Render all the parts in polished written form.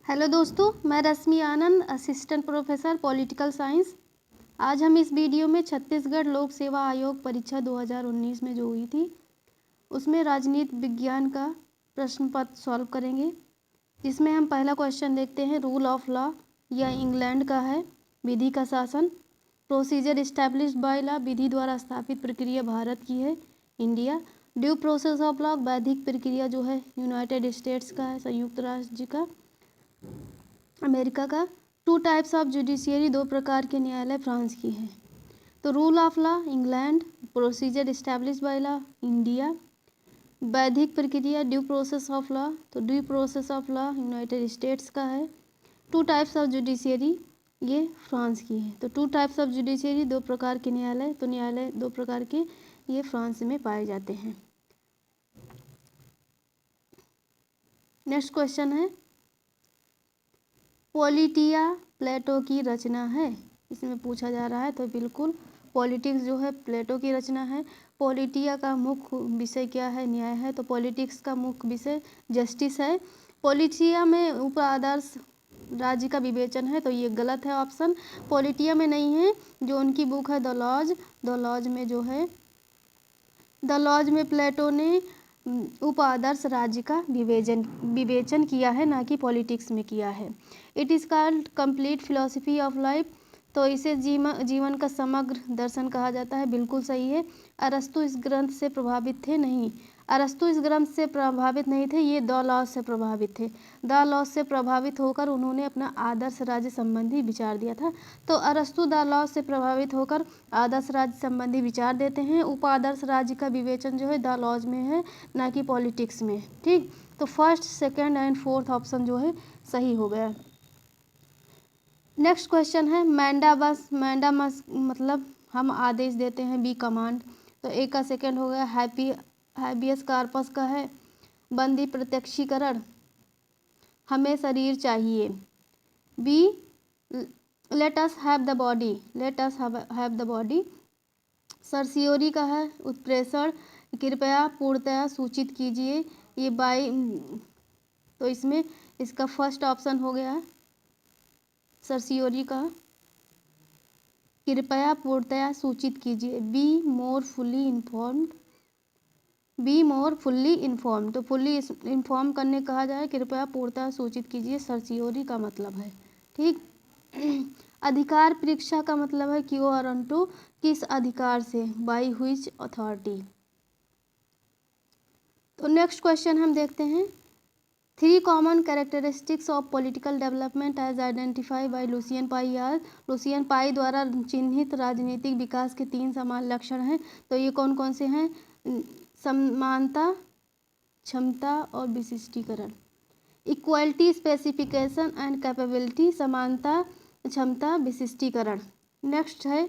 Hello दोस्तों, मैं रश्मि आनंद, assistant professor political science. आज हम इस वीडियो में छत्तीसगढ़ लोक सेवा आयोग परीक्षा 2019 में जो हुई थी उसमें राजनीति विज्ञान का प्रश्न पत्र सॉल्व करेंगे, जिसमें हम पहला क्वेश्चन देखते हैं। रूल ऑफ लॉ यह इंग्लैंड का है। विधि का शासन। प्रोसीजर इस्टेब्लिश्ड बाय लॉ, विधि द्वारा स्थापित प्रक्रिया भारत की है, India. Due process of law, वैधिक प्रक्रिया जो है यूनाइटेड स्टेट्स का है, संयुक्त राज्य का, अमेरिका का। टू टाइप्स ऑफ जुडिशियरी, दो प्रकार के न्यायालय, फ्रांस की है। तो rule of law England, procedure establish by law India, वैधिक प्रक्रिया ड्यू प्रोसेस ऑफ लॉ, तो due process of law United States का है। टू टाइप्स ऑफ जुडिशियरी ये फ्रांस की है। तो टू टाइप्स ऑफ जुडिशियरी, दो प्रकार के न्यायालय, तो न्यायालय दो प्रकार के ये फ्रांस में पाए जाते हैं। नेक्स्ट क्वेश्चन है, पॉलिटिया प्लेटो की रचना है। इसमें पूछा जा रहा है, तो बिल्कुल पॉलिटिक्स जो है प्लेटो की रचना है। पॉलिटिया का मुख्य विषय क्या है? न्याय है। तो पॉलिटिक्स का मुख्य विषय जस्टिस है। पॉलिटिया में उप आदर्श राज्य का विवेचन है, तो ये गलत है ऑप्शन। पॉलिटिया में नहीं है। जो उनकी बुक है द लॉज में जो है, द लॉज में प्लेटो ने उप आदर्श राज्य का विवेचन किया है, ना कि पॉलिटिक्स में किया है। It is called complete philosophy of life, तो इसे जीवन का समग्र दर्शन कहा जाता है, बिल्कुल सही है। अरस्तु इस ग्रंथ से प्रभावित थे? नहीं, अरस्तु इस ग्रंथ से प्रभावित नहीं थे, ये द लॉज से प्रभावित थे। द लॉज से प्रभावित होकर उन्होंने अपना आदर्श राज्य संबंधी विचार दिया था। तो अरस्तु द लॉज से प्रभावित होकर आदर्श राज्य संबंधी विचार देते हैं। उप आदर्श राज्य का विवेचन जो है द लॉज में है, ना कि पॉलिटिक्स में। ठीक, तो first, second and fourth option जो है सही हो गया। नेक्स्ट क्वेश्चन है, मैंडामस मतलब हम आदेश देते हैं, बी कमांड। तो ए का सेकेंड हो गया हैबियस कार्पस का है, बंदी प्रत्यक्षीकरण, हमें शरीर चाहिए। Be let us have the body, certiorari का है, उत्प्रेषण, कृपया पूर्णतया सूचित कीजिए, ये बाई, तो इसमें इसका फर्स्ट ऑप्शन हो गया सर्सियोरी का, कृपया पूर्णतया सूचित कीजिए। बी मोर फुल्ली इन्फॉर्म, तो फुल्ली इन्फॉर्म करने कहा जाए, कृपया पूर्णतया सूचित कीजिए, सर्सियोरी का मतलब है। ठीक, अधिकार परीक्षा का मतलब है क्यों और अनटू, किस अधिकार से, बाई हुइच अथॉरिटी। तो नेक्स्ट क्वेश्चन हम देखते हैं, 3 common characteristics of political development as identify by Lucian Pye are, Lucian Pye द्वारा चिन्हित राजनीतिक विकास के 3 समान लक्षण हैं। तो ये कौन कौन से हैं? समानता, क्षमता और विशिष्टीकरण। इक्वलिटी, स्पेसिफिकेशन एंड कैपेबिलिटी, समानता, क्षमता, विशिष्टीकरण। नेक्स्ट है,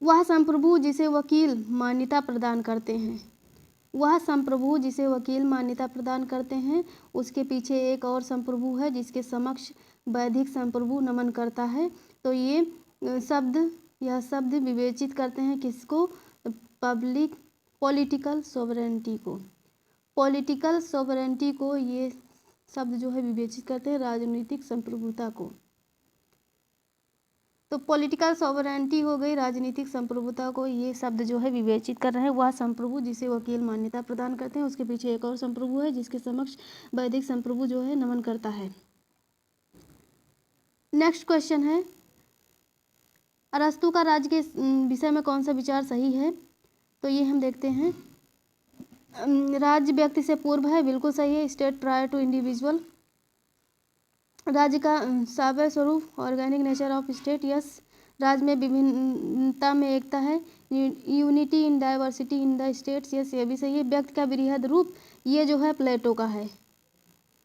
वह संप्रभु जिसे वकील मान्यता प्रदान करते हैं, वह संप्रभु जिसे वकील मान्यता प्रदान करते हैं, उसके पीछे एक और संप्रभु है जिसके समक्ष वैधिक संप्रभु नमन करता है। तो ये यह शब्द विवेचित करते हैं किसको? पॉलिटिकल सोवरेनिटी को। पॉलिटिकल सोवरेनिटी को ये शब्द जो है विवेचित करते हैं राजनीतिक संप्रभुता को। तो पॉलिटिकल सॉवरेनिटी हो गई, राजनीतिक संप्रभुता को ये शब्द जो है विवेचित कर रहे हैं। वह संप्रभु जिसे वकील मान्यता प्रदान करते हैं, उसके पीछे एक और संप्रभु है जिसके समक्ष वैधिक संप्रभु जो है नमन करता है। नेक्स्ट क्वेश्चन है, अरस्तु का राज्य के विषय में कौन सा विचार सही है? तो ये हम देखते हैं, राज्य व्यक्ति से पूर्व है, बिल्कुल सही है। स्टेट प्रायर टू इंडिविजुअल, राज्य का सावय स्वरूप, organic nature of state, yes. राज्य में विभिन्नता में एकता है, unity in diversity in the states, yes, ये भी सही है। व्यक्ति का बृहद रूप, ये जो है प्लेटो का है।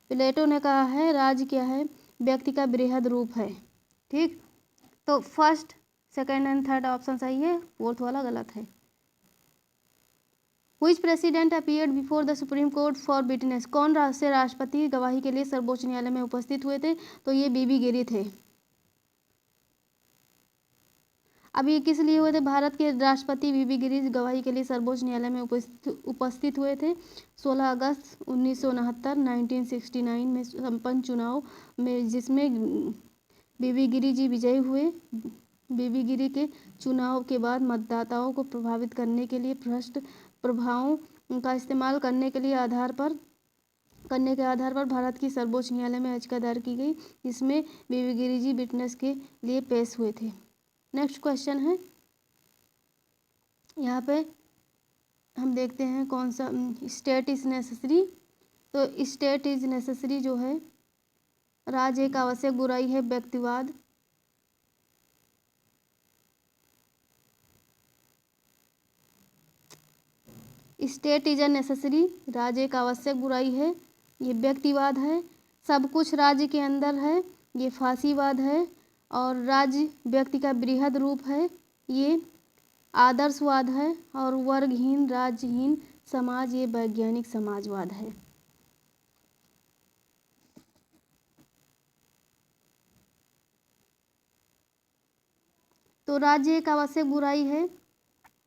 प्लेटो ने कहा है राज्य क्या है? व्यक्ति का बृहद रूप है। ठीक, तो first, second and third option सही है, फोर्थ वाला गलत है। Which president appeared before the Supreme Court for witness? कौन से राष्ट्रपति गवाही के लिए सर्वोच्च न्यायालय में उपस्थित हुए थे? तो ये बीबी गिरी थे। अब ये किस लिए हुए थे? भारत के राष्ट्रपति वीवी गिरी गवाही के लिए सर्वोच्च न्यायालय में उपस्थित हुए थे 16 अगस्त 1969 1969 में संपन्न चुनाव में, जिसमें वीवी गिरी जी विजयी हुए। वीवी गिरी के चुनाव के बाद मतदाताओं को प्रभावित करने के लिए भ्रष्ट प्रभावों का इस्तेमाल करने के आधार पर भारत की सर्वोच्च न्यायालय में याचिका दायर की गई, जिसमें वीवी गिरी जी विटनेस के लिए पेश हुए थे। नेक्स्ट क्वेश्चन है, यहाँ पे हम देखते हैं कौन सा स्टेट इज नेसेसरी। तो स्टेट इज नेसेसरी जो है, राज्य एक आवश्यक बुराई है, व्यक्तिवाद। स्टेट इज अ नेसेसरी, राज्य एक आवश्यक बुराई है, ये व्यक्तिवाद है। सब कुछ राज्य के अंदर है, ये फांसीवाद है। और राज्य व्यक्ति का बृहद रूप है, ये आदर्शवाद है। और वर्गहीन राज्यहीन समाज, ये वैज्ञानिक समाजवाद है। तो राज्य एक आवश्यक बुराई है,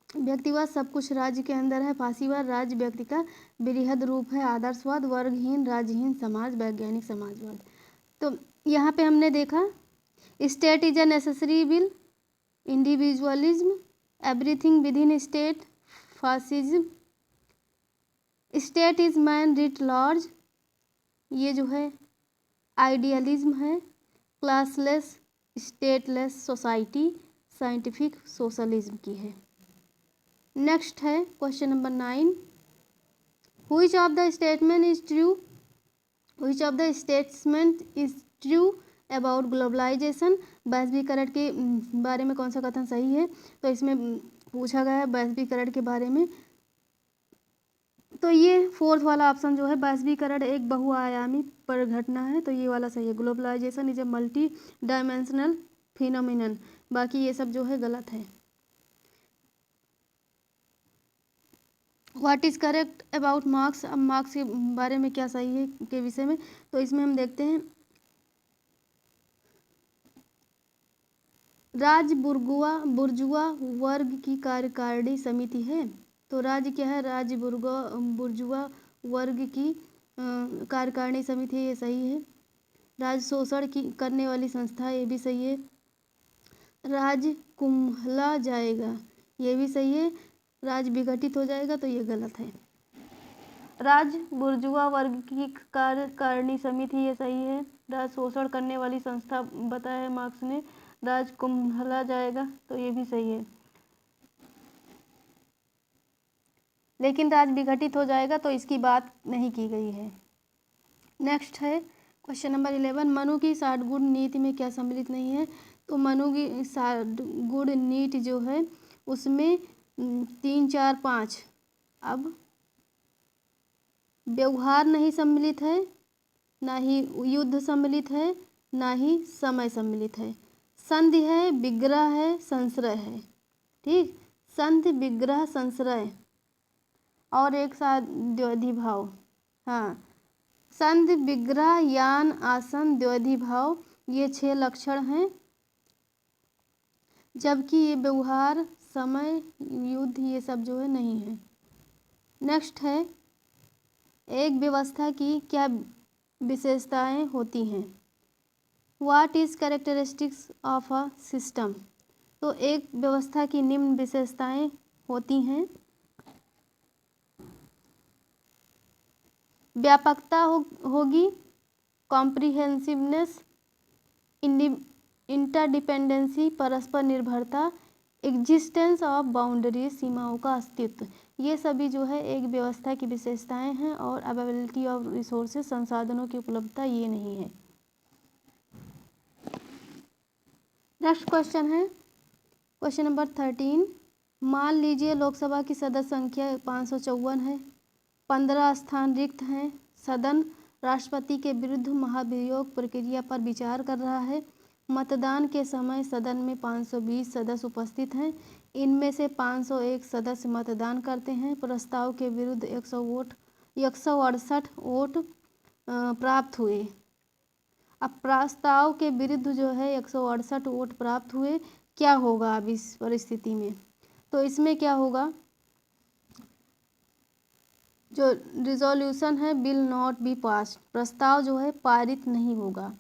व्यक्तिवाद सब कुछ राज्य के अंदर है, फांसीवाद राज्य व्यक्ति का बृहद रूप है, आदर्शवाद वर्गहीन राज्यहीन समाज वैज्ञानिक समाजवाद। तो यहाँ पे हमने देखा state is a necessary evil, individualism, everything within state, fascism, state is man writ large, ये जो है आइडियलिज्म है, classless stateless society scientific socialism की है। नेक्स्ट है question number 9, which of the statement is true, which of the statement is true about globalization, वैश्वीकरण के बारे में कौन सा कथन सही है। तो इसमें पूछा गया है वैश्वीकरण के बारे में, तो ये फोर्थ वाला ऑप्शन जो है, वैश्वीकरण एक बहुआयामी परिघटना है, तो ये वाला सही है। Globalization is a multi dimensional phenomenon, बाकी ये सब जो है गलत है। What is correct about Marx, अब मार्क्स के बारे में क्या सही है के विषय में, तो इसमें हम देखते हैं राज्य बुर्जुआ वर्ग की कार्यकारिणी समिति है। तो राज्य क्या है? राज्य बुर्जुआ वर्ग की कार्यकारिणी समिति है, ये सही है। राज्य शोषण की करने वाली संस्था, ये भी सही है। राज्य कुम्हला जाएगा, ये भी सही है। राज्य विघटित हो जाएगा, तो ये गलत है। राज्य बुर्जुआ वर्ग की कार्यकारिणी समिति, ये सही है। राज्य शोषण करने वाली संस्था बताया है मार्क्स ने। राज्य कुम्हला जाएगा, तो ये भी सही है। लेकिन राज्य विघटित हो जाएगा, तो इसकी बात नहीं की गई है। नेक्स्ट है क्वेश्चन नंबर 11, मनु की 60 गुण नीति में क्या सम्मिलित नहीं है। तो मनु की 60 गुण नीति जो है, उसमें 3, 4, 5, अब व्यवहार नहीं सम्मिलित है, ना ही युद्ध सम्मिलित है, ना ही समय सम्मिलित है। संधि है, विग्रह है, संश्रय है। ठीक, संधि विग्रह संश्रय और एक साथ द्वैधी भाव। हाँ, संधि विग्रह यान आसन द्वैधी भाव, ये 6 लक्षण हैं, जबकि ये व्यवहार समय युद्ध ये सब जो है नहीं है। नेक्स्ट है, एक व्यवस्था की क्या विशेषताएं होती हैं। What is characteristics of a system. तो एक व्यवस्था की निम्न विशेषताएं होती हैं। व्यापकता होगी, कॉम्प्रिहेंसिवनेस, इंटरडिपेंडेंसी परस्पर निर्भरता, एग्जिस्टेंस ऑफ बाउंड्रीज सीमाओं का अस्तित्व, ये सभी जो है एक व्यवस्था की विशेषताएं हैं। और अवेलेबिलिटी ऑफ रिसोर्सेज, संसाधनों की उपलब्धता, ये नहीं है। नेक्स्ट क्वेश्चन है क्वेश्चन नंबर 13, मान लीजिए लोकसभा की सदस्य संख्या 554 है, 15 स्थान रिक्त हैं, सदन राष्ट्रपति के विरुद्ध महाभियोग प्रक्रिया पर विचार कर रहा है। मतदान के समय सदन में 520 सदस्य उपस्थित हैं, इनमें से 501 सदस्य मतदान करते हैं। प्रस्ताव के विरुद्ध 168 वोट प्राप्त हुए। अब प्रस्ताव के विरुद्ध जो है 168 वोट प्राप्त हुए, क्या होगा अब इस परिस्थिति में? तो इसमें क्या होगा, जो रिजोल्यूशन है विल नॉट बी पास्ड, प्रस्ताव जो है पारित नहीं होगा।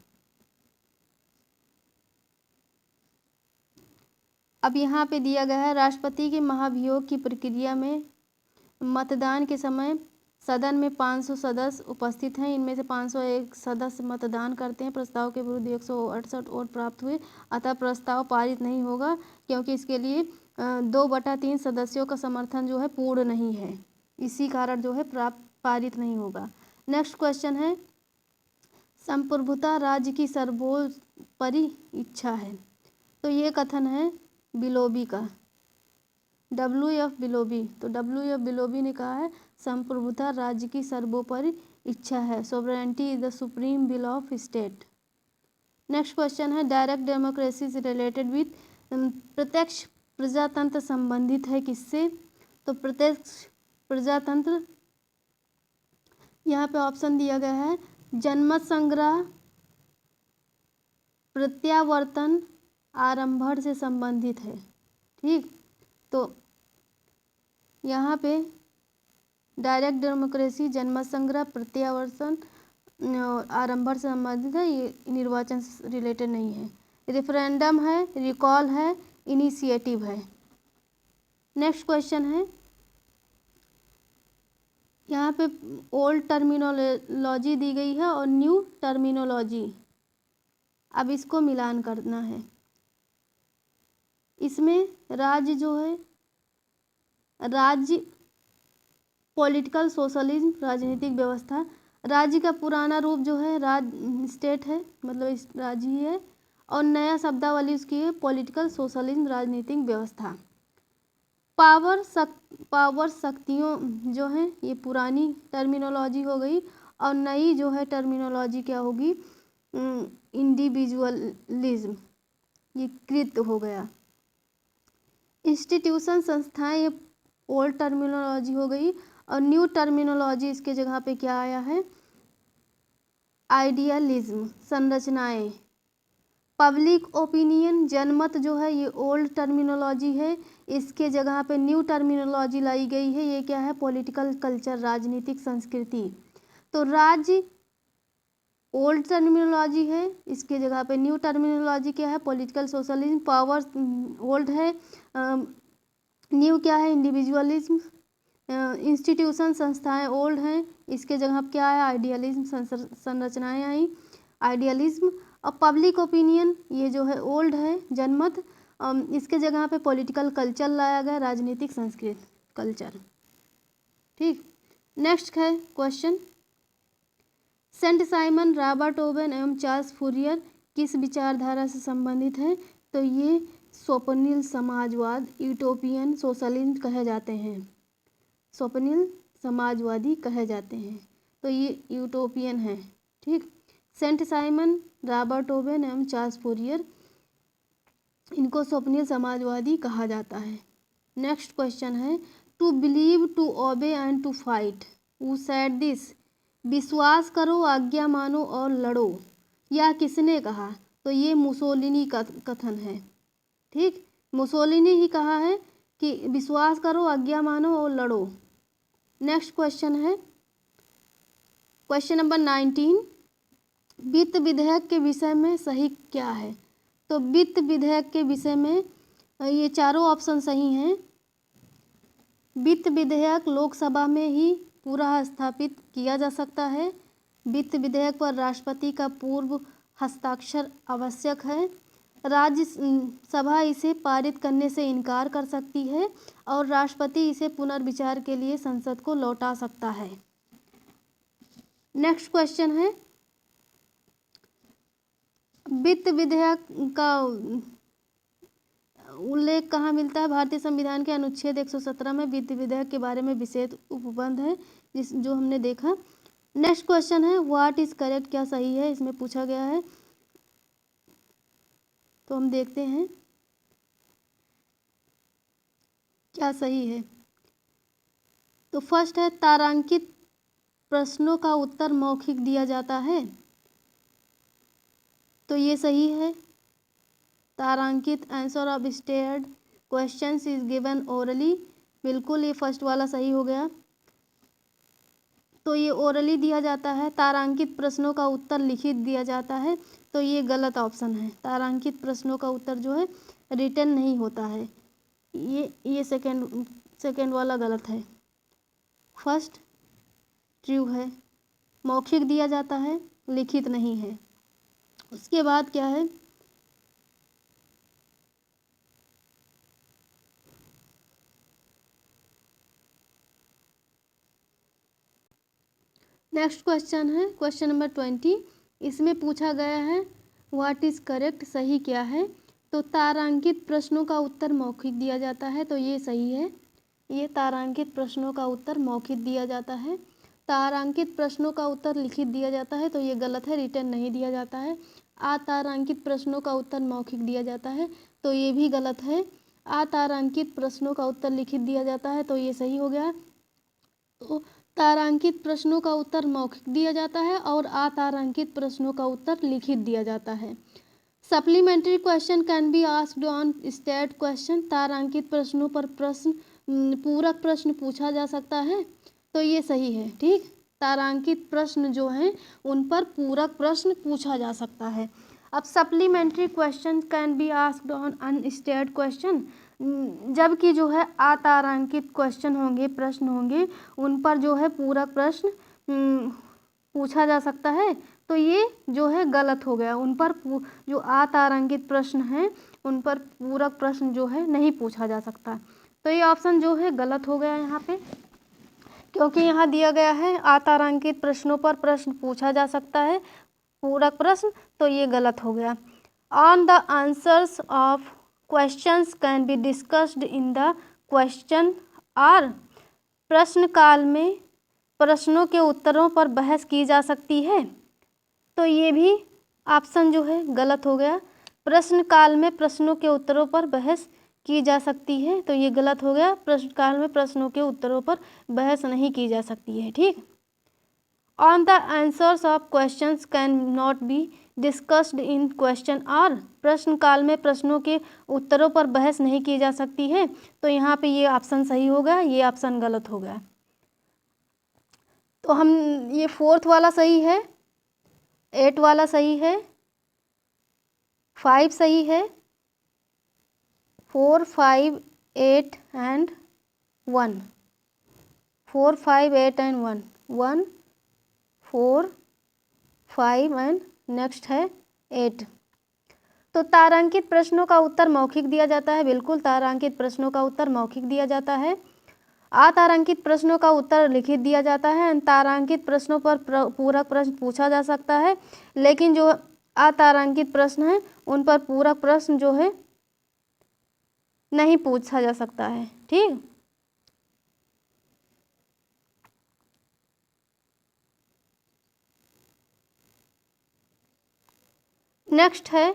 अब यहाँ पे दिया गया है राष्ट्रपति के महाभियोग की प्रक्रिया में मतदान के समय सदन में 500 सदस्य उपस्थित हैं, इनमें से 501 सदस्य मतदान करते हैं, प्रस्ताव के विरुद्ध 168 वोट प्राप्त हुए, अतः प्रस्ताव पारित नहीं होगा क्योंकि इसके लिए 2/3 सदस्यों का समर्थन जो है पूर्ण नहीं है, इसी कारण जो है पारित नहीं होगा। नेक्स्ट क्वेश्चन है, संप्रभुता राज्य की सर्वोपरि इच्छा है। तो ये कथन है बिलोबी का, WF बिलोबी। तो WF बिलोबी ने कहा है संप्रभुता राज्य की सर्वोपरि इच्छा है, sovereignty is the supreme will of state. Next question है, direct democracy is related with, प्रत्यक्ष प्रजातंत्र संबंधित है किससे? तो प्रत्यक्ष प्रजातंत्र, यहाँ पे ऑप्शन दिया गया है जनमत संग्रह, प्रत्यावर्तन, आरंभण से संबंधित है। ठीक, तो यहाँ पे डायरेक्ट डेमोक्रेसी, जनमत संग्रह, प्रत्यावर्तन, आरंभण से संबंधित है, ये निर्वाचन से रिलेटेड नहीं है। रेफरेंडम है, रिकॉल है, इनिशिएटिव है। नेक्स्ट क्वेश्चन है, यहाँ पे ओल्ड टर्मिनोलॉजी दी गई है और न्यू टर्मिनोलॉजी, अब इसको मिलान करना है। इसमें राज्य जो है, राज्य पॉलिटिकल सोशलिज्म, राजनीतिक व्यवस्था, राज्य का पुराना रूप जो है स्टेट है, मतलब इस राज्य ही है, और नया शब्दावली उसकी है पॉलिटिकल सोशलिज्म, राजनीतिक व्यवस्था। पावर शक्तियों जो है, ये पुरानी टर्मिनोलॉजी हो गई, और नई जो है टर्मिनोलॉजी क्या होगी, इंडिविजुअलिज्म, ये कृत हो गया। इंस्टीट्यूशन, संस्थाएं, ये ओल्ड टर्मिनोलॉजी हो गई, और न्यू टर्मिनोलॉजी इसके जगह पे क्या आया है, आइडियलिज्म, संरचनाएं। पब्लिक ओपिनियन, जनमत जो है ये ओल्ड टर्मिनोलॉजी है, इसके जगह पे न्यू टर्मिनोलॉजी लाई गई है, ये क्या है, पॉलिटिकल कल्चर, राजनीतिक संस्कृति। तो राज्य ओल्ड टर्मिनोलॉजी है, इसके जगह पे न्यू टर्मिनोलॉजी क्या है, पॉलिटिकल सोशलिज्म। पावर ओल्ड है, न्यू क्या है, इंडिविजुअलिज्म। इंस्टीट्यूशन, संस्थाएं ओल्ड हैं, इसके जगह पे क्या है, आइडियलिज्म, संरचनाएं आई, आइडियलिज्म। और पब्लिक ओपिनियन ये जो है ओल्ड है, जनमत, इसके जगह पे पॉलिटिकल कल्चर लाया गया, राजनीतिक संस्कृति, कल्चर। ठीक, नेक्स्ट है question, Saint Simon, Robert Owen एवं चार्ल्स फूरियर किस विचारधारा से संबंधित है? तो ये स्वप्निल समाजवाद, यूटोपियन सोशलिज्म कहे जाते हैं, स्वप्निल समाजवादी कहे जाते हैं, तो ये यूटोपियन है। ठीक, सेंट साइमन, रॉबर्ट ओवेन एवं चार्ल्स फूरियर, इनको स्वप्निल समाजवादी कहा जाता है। नेक्स्ट क्वेश्चन है, to believe, to obey and to fight, who said this? विश्वास करो, आज्ञा मानो और लड़ो, यह किसने कहा? तो ये मुसोलिनी का कथन है। ठीक, मुसोलिनी ही कहा है कि विश्वास करो, आज्ञा मानो और लड़ो। नेक्स्ट क्वेश्चन है, क्वेश्चन नंबर 19, वित्त विधेयक के विषय में सही क्या है? तो वित्त विधेयक के विषय में ये चारों ऑप्शन सही हैं। वित्त विधेयक लोकसभा में ही पूरा स्थापित किया जा सकता है। वित्त विधेयक पर राष्ट्रपति का पूर्व हस्ताक्षर आवश्यक है। राज्य सभा इसे पारित करने से इनकार कर सकती है और राष्ट्रपति इसे पुनर्विचार के लिए संसद को लौटा सकता है। नेक्स्ट क्वेश्चन है, वित्त विधेयक का उल्लेख कहाँ मिलता है? भारतीय संविधान के अनुच्छेद 117 में वित्त विधेयक के बारे में विशेष उपबंध है, जो हमने देखा। नेक्स्ट क्वेश्चन है, व्हाट इज करेक्ट, क्या सही है, इसमें पूछा गया है, तो हम देखते हैं क्या सही है। तो फर्स्ट है, तारांकित प्रश्नों का उत्तर मौखिक दिया जाता है, तो ये सही है। तारांकित answer of stared questions is given orally, बिल्कुल ये फर्स्ट वाला सही हो गया। तो ये ओरली दिया जाता है। तारांकित प्रश्नों का उत्तर लिखित दिया जाता है, तो ये गलत ऑप्शन है। तारांकित प्रश्नों का उत्तर जो है रिटन नहीं होता है। ये सेकेंड वाला गलत है, फर्स्ट ट्रू है। मौखिक दिया जाता है, लिखित नहीं है। उसके बाद क्या है, नेक्स्ट क्वेश्चन है क्वेश्चन नंबर 20। इसमें पूछा गया है व्हाट इज करेक्ट, सही क्या है। तो तारांकित प्रश्नों का उत्तर मौखिक दिया जाता है, तो ये सही है। ये तारांकित प्रश्नों का उत्तर मौखिक दिया जाता है। तारांकित प्रश्नों का उत्तर लिखित दिया जाता है, तो ये गलत है, रिटन नहीं दिया जाता है। अतारांकित प्रश्नों का उत्तर मौखिक दिया जाता है, तो ये भी गलत है। अतारांकित प्रश्नों का उत्तर लिखित दिया जाता है, तो ये सही हो गया। तो तारांकित प्रश्नों का उत्तर मौखिक दिया जाता है और अतारांकित प्रश्नों का उत्तर लिखित दिया जाता है। Supplementary question can be asked on state question. तारांकित प्रश्नों पर पूरक प्रश्न पूछा जा सकता है, तो ये सही है। ठीक, तारांकित प्रश्न जो हैं उन पर पूरक प्रश्न पूछा जा सकता है। अब supplementary question can be asked on unstarred question, जबकि जो है अतारांकित क्वेश्चन होंगे, प्रश्न होंगे, उन पर जो है पूरक प्रश्न पूछा जा सकता है, तो ये जो है गलत हो गया। उन पर जो अतारांकित प्रश्न हैं उन पर पूरक प्रश्न जो है नहीं पूछा जा सकता। तो ये ऑप्शन जो है गलत हो गया यहाँ पे, क्योंकि यहाँ दिया गया है अतारांकित प्रश्नों पर प्रश्न पूछा जा सकता है, पूरक प्रश्न, तो ये गलत हो गया। On the answers of questions can be discussed in the question hour. प्रश्न काल में प्रश्नों के उत्तरों पर बहस की जा सकती है, तो ये भी ऑप्शन जो है गलत हो गया। प्रश्न काल में प्रश्नों के उत्तरों पर बहस की जा सकती है, तो ये गलत हो गया। प्रश्न काल में प्रश्नों के उत्तरों पर बहस नहीं की जा सकती है। ठीक, on the answers of questions cannot be discussed in question hour. प्रश्न काल में प्रश्नों के उत्तरों पर बहस नहीं की जा सकती है, तो यहाँ पे ये ऑप्शन सही हो गया, ये ऑप्शन गलत हो गया। तो हम ये 4th वाला सही है, 8 वाला सही है, 5 सही है, 4, 5, 8 एंड 1, 4, 5, 8 एंड 1, 1, 4, 5 एंड नेक्स्ट है 8। तो तारांकित प्रश्नों का उत्तर मौखिक दिया जाता है, बिल्कुल तारांकित प्रश्नों का उत्तर मौखिक दिया जाता है। अतारांकित प्रश्नों का उत्तर लिखित दिया जाता है। तारांकित प्रश्नों पर पूरक प्रश्न पूछा जा सकता है, लेकिन जो अतारांकित प्रश्न हैं उन पर पूरक प्रश्न जो है नहीं पूछा जा सकता है। ठीक, नेक्स्ट है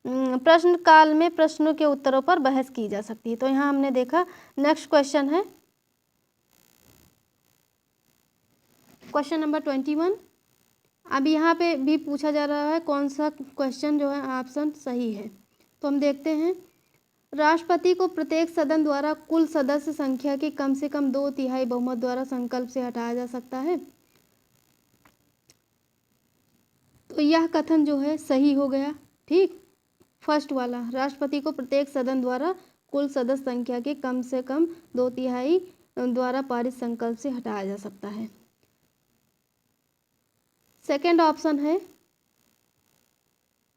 प्रश्न काल में प्रश्नों के उत्तरों पर बहस की जा सकती है। तो यहाँ हमने देखा। नेक्स्ट क्वेश्चन है क्वेश्चन नंबर 21। अब यहाँ पे भी पूछा जा रहा है कौन सा क्वेश्चन जो है ऑप्शन सही है। तो हम देखते हैं, राष्ट्रपति को प्रत्येक सदन द्वारा कुल सदस्य संख्या के कम से कम 2/3 बहुमत द्वारा संकल्प से हटाया जा सकता है। तो यह कथन जो है सही हो गया। ठीक, फर्स्ट वाला, राष्ट्रपति को प्रत्येक सदन द्वारा कुल सदस्य संख्या के कम से कम 2/3 द्वारा पारित संकल्प से हटाया जा सकता है। सेकंड ऑप्शन है,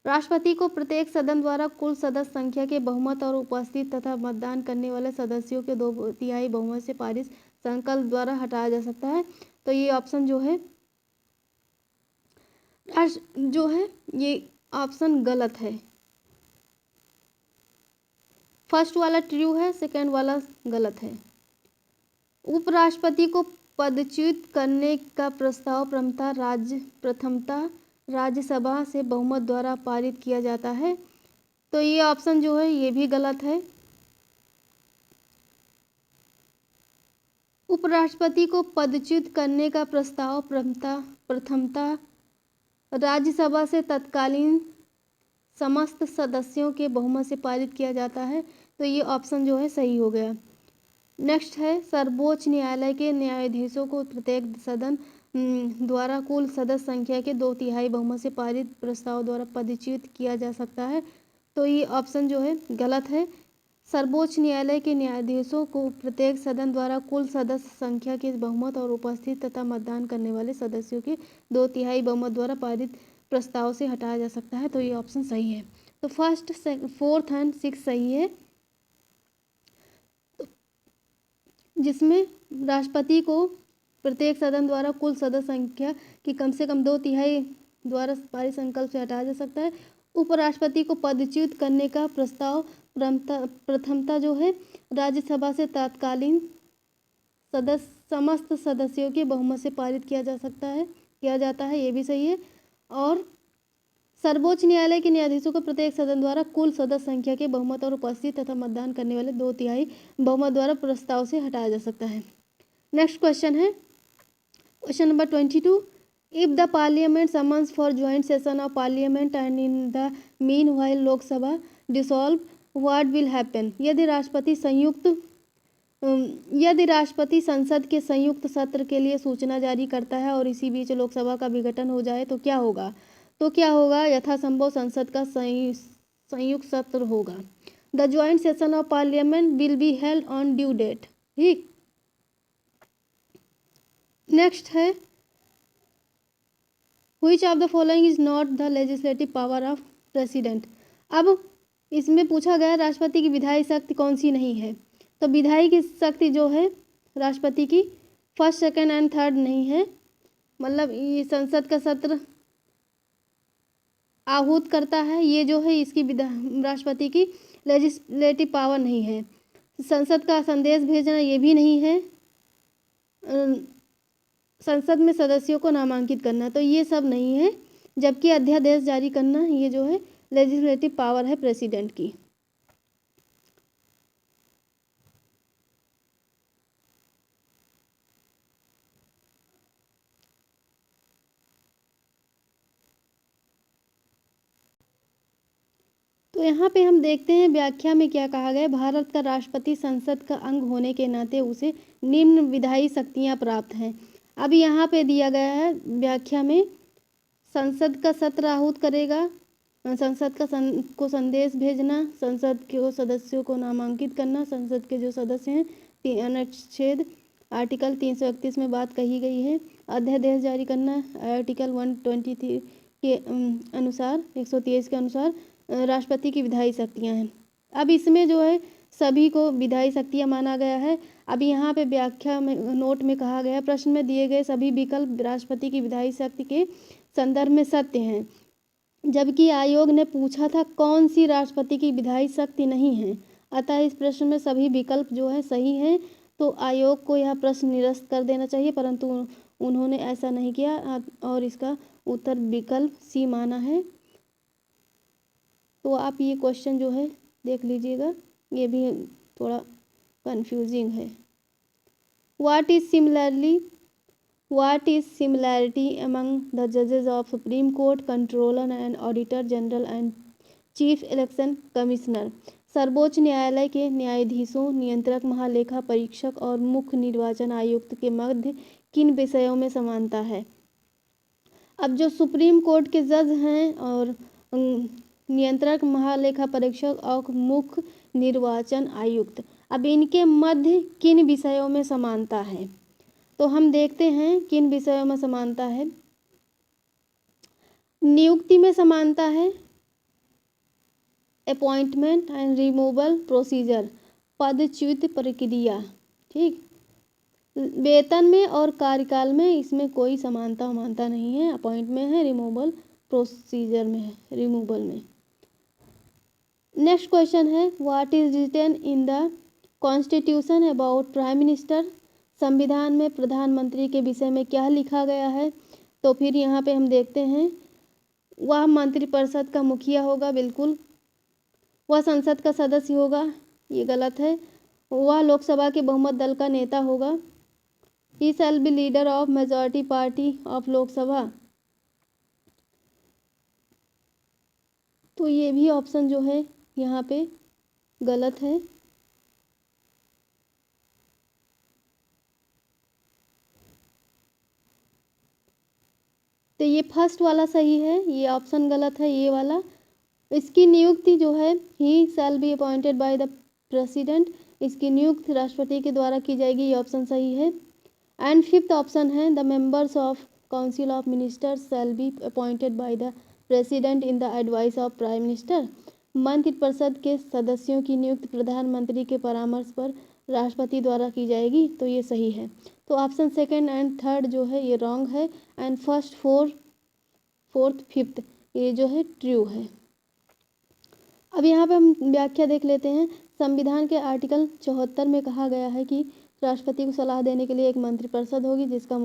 राष्ट्रपति को प्रत्येक सदन द्वारा कुल सदस्य संख्या के बहुमत और उपस्थित तथा मतदान करने वाले सदस्यों के 2/3 बहुमत से पारित संकल्प द्वारा हटाया जा सकता है। तो ये ऑप्शन जो है ये ऑप्शन गलत है। फर्स्ट वाला ट्रू है, सेकंड वाला गलत है। उपराष्ट्रपति को पदच्युत करने का प्रस्ताव प्रथमतः राज्यसभा से बहुमत द्वारा पारित किया जाता है। तो ये ऑप्शन जो है ये भी गलत है। उपराष्ट्रपति को पदच्युत करने का प्रस्ताव प्रथमतः राज्यसभा से तत्कालीन समस्त सदस्यों के बहुमत से पारित किया जाता है। तो ये ऑप्शन जो है सही हो गया। नेक्स्ट है सर्वोच्च न्यायालय के न्यायाधीशों को प्रत्येक सदन द्वारा कुल सदस्य संख्या के 2/3 बहुमत से पारित प्रस्ताव द्वारा पदच्युत किया जा सकता है। तो ये ऑप्शन जो है गलत है। सर्वोच्च न्यायालय के न्यायाधीशों को प्रत्येक सदन द्वारा कुल सदस्य संख्या के बहुमत और उपस्थित तथा मतदान करने वाले सदस्यों के 2/3 बहुमत द्वारा पारित प्रस्ताव से हटाया जा सकता है। तो ये ऑप्शन सही है। तो फर्स्ट, फोर्थ एंड सिक्स सही है, जिसमें राष्ट्रपति को प्रत्येक सदन द्वारा कुल सदस्य संख्या की कम से कम 2/3 द्वारा पारित संकल्प से हटाया जा सकता है। उपराष्ट्रपति को पदच्युत करने का प्रस्ताव प्रथमतः जो है राज्यसभा से तत्कालीन समस्त सदस्यों के बहुमत से पारित किया जाता है, ये भी सही है। और सर्वोच्च न्यायालय के न्यायाधीशों को प्रत्येक सदन द्वारा कुल सदस्य संख्या के बहुमत और उपस्थित तथा मतदान करने वाले 2/3 बहुमत द्वारा प्रस्ताव से हटाया जा सकता है। नेक्स्ट क्वेश्चन है question number 22। If the parliament summons for joint session of parliament and in the mean while Lok Sabha dissolve what will happen. यदि राष्ट्रपति संसद के संयुक्त सत्र के लिए सूचना जारी करता है और इसी बीच लोकसभा का विघटन हो जाए तो क्या होगा? यथासंभव संसद का संयुक्त सत्र होगा। The joint session of parliament will be held on due date. ठीक। नेक्स्ट है which of the following is not the legislative power of president. अब इसमें पूछा गया राष्ट्रपति की विधायी शक्ति कौन सी नहीं है। तो विधायी की शक्ति जो है राष्ट्रपति की फर्स्ट, सेकंड एंड थर्ड नहीं है, मतलब ये संसद का सत्र आहूत करता है, ये जो है इसकी राष्ट्रपति की लेजिस्लेटिव पावर नहीं है। संसद का संदेश भेजना ये भी नहीं है। संसद में सदस्यों को नामांकित करना तो ये सब नहीं है। जबकि अध्यादेश जारी करना ये जो है लेजिस्लेटिव पावर है प्रेसिडेंट की। तो यहाँ पे हम देखते हैं व्याख्या में क्या कहा गया। भारत का राष्ट्रपति संसद का अंग होने के नाते उसे निम्न विधायी शक्तियाँ प्राप्त हैं। अब यहाँ पे दिया गया है व्याख्या में, संसद का सत्र आहूत करेगा, संसद को संदेश भेजना, संसद के सदस्यों को नामांकित करना, संसद के जो सदस्य हैं अनुच्छेद आर्टिकल 331 में बात कही गई है, अध्यादेश जारी करना आर्टिकल 123 के अनुसार 123 के अनुसार राष्ट्रपति की विधायी शक्तियाँ हैं। अब इसमें जो है सभी को विधायी शक्तियाँ माना गया है। अब यहाँ पे व्याख्या में नोट में कहा गया प्रश्न में दिए गए सभी विकल्प राष्ट्रपति की विधायी शक्ति के संदर्भ में सत्य हैं, जबकि आयोग ने पूछा था कौन सी राष्ट्रपति की विधायी शक्ति नहीं है। अतः इस प्रश्न में सभी विकल्प जो है सही हैं। तो आयोग को यह प्रश्न निरस्त कर देना चाहिए, परंतु उन्होंने ऐसा नहीं किया और इसका उत्तर विकल्प सी माना है। तो आप ये क्वेश्चन जो है देख लीजिएगा, ये भी थोड़ा कंफ्यूजिंग है। What is similarity among the जजेस of Supreme Court, Controller and Auditor General and Chief Election Commissioner. सर्वोच्च न्यायालय के न्यायाधीशों, नियंत्रक, महालेखा परीक्षक और मुख्य निर्वाचन आयुक्त के मध्य किन विषयों में समानता है। अब जो सुप्रीम कोर्ट के जज हैं और नियंत्रक, महालेखा परीक्षक और मुख्य निर्वाचन आयुक्त, अब इनके मध्य किन विषयों में समानता है। तो हम देखते हैं किन विषयों में समानता है। नियुक्ति में समानता है, अपॉइंटमेंट एंड रिमूवल प्रोसीजर, पदच्युत प्रक्रिया। ठीक। वेतन में और कार्यकाल में इसमें कोई समानता नहीं है। अपॉइंट में है, रिमूवल प्रोसीजर में है, रिमूवल में। नेक्स्ट क्वेश्चन है what is written in the constitution about prime minister. संविधान में प्रधानमंत्री के विषय में क्या लिखा गया है। तो फिर यहाँ पे हम देखते हैं वह मंत्रिपरिषद का मुखिया होगा, बिल्कुल। वह संसद का सदस्य होगा, ये गलत है। वह लोकसभा के बहुमत दल का नेता होगा। He shall be leader of majority party of Lok Sabha. तो ये भी ऑप्शन जो है यहाँ पे गलत है। तो ये फर्स्ट वाला सही है, ये ऑप्शन गलत है ये वाला। इसकी नियुक्ति जो है he shall be appointed by the president, इसकी नियुक्ति राष्ट्रपति के द्वारा की जाएगी, ये ऑप्शन सही है। एंड फिफ्थ ऑप्शन है the members of council of ministers shell be appointed by the president in the advice of prime minister, मंत्रिपरिषद के सदस्यों की नियुक्ति प्रधानमंत्री के परामर्श पर राष्ट्रपति द्वारा की जाएगी, तो ये सही है। तो ऑप्शन सेकंड एंड थर्ड जो है ये रॉन्ग है, एंड फर्स्ट फोर्थ फिफ्थ ये जो है ट्रू है। अब यहाँ पे हम व्याख्या देख लेते हैं। संविधान के आर्टिकल 74 में कहा गया है कि राष्ट्रपति को सलाह देने के लिए एक मंत्रिपरिषद होगी जिसका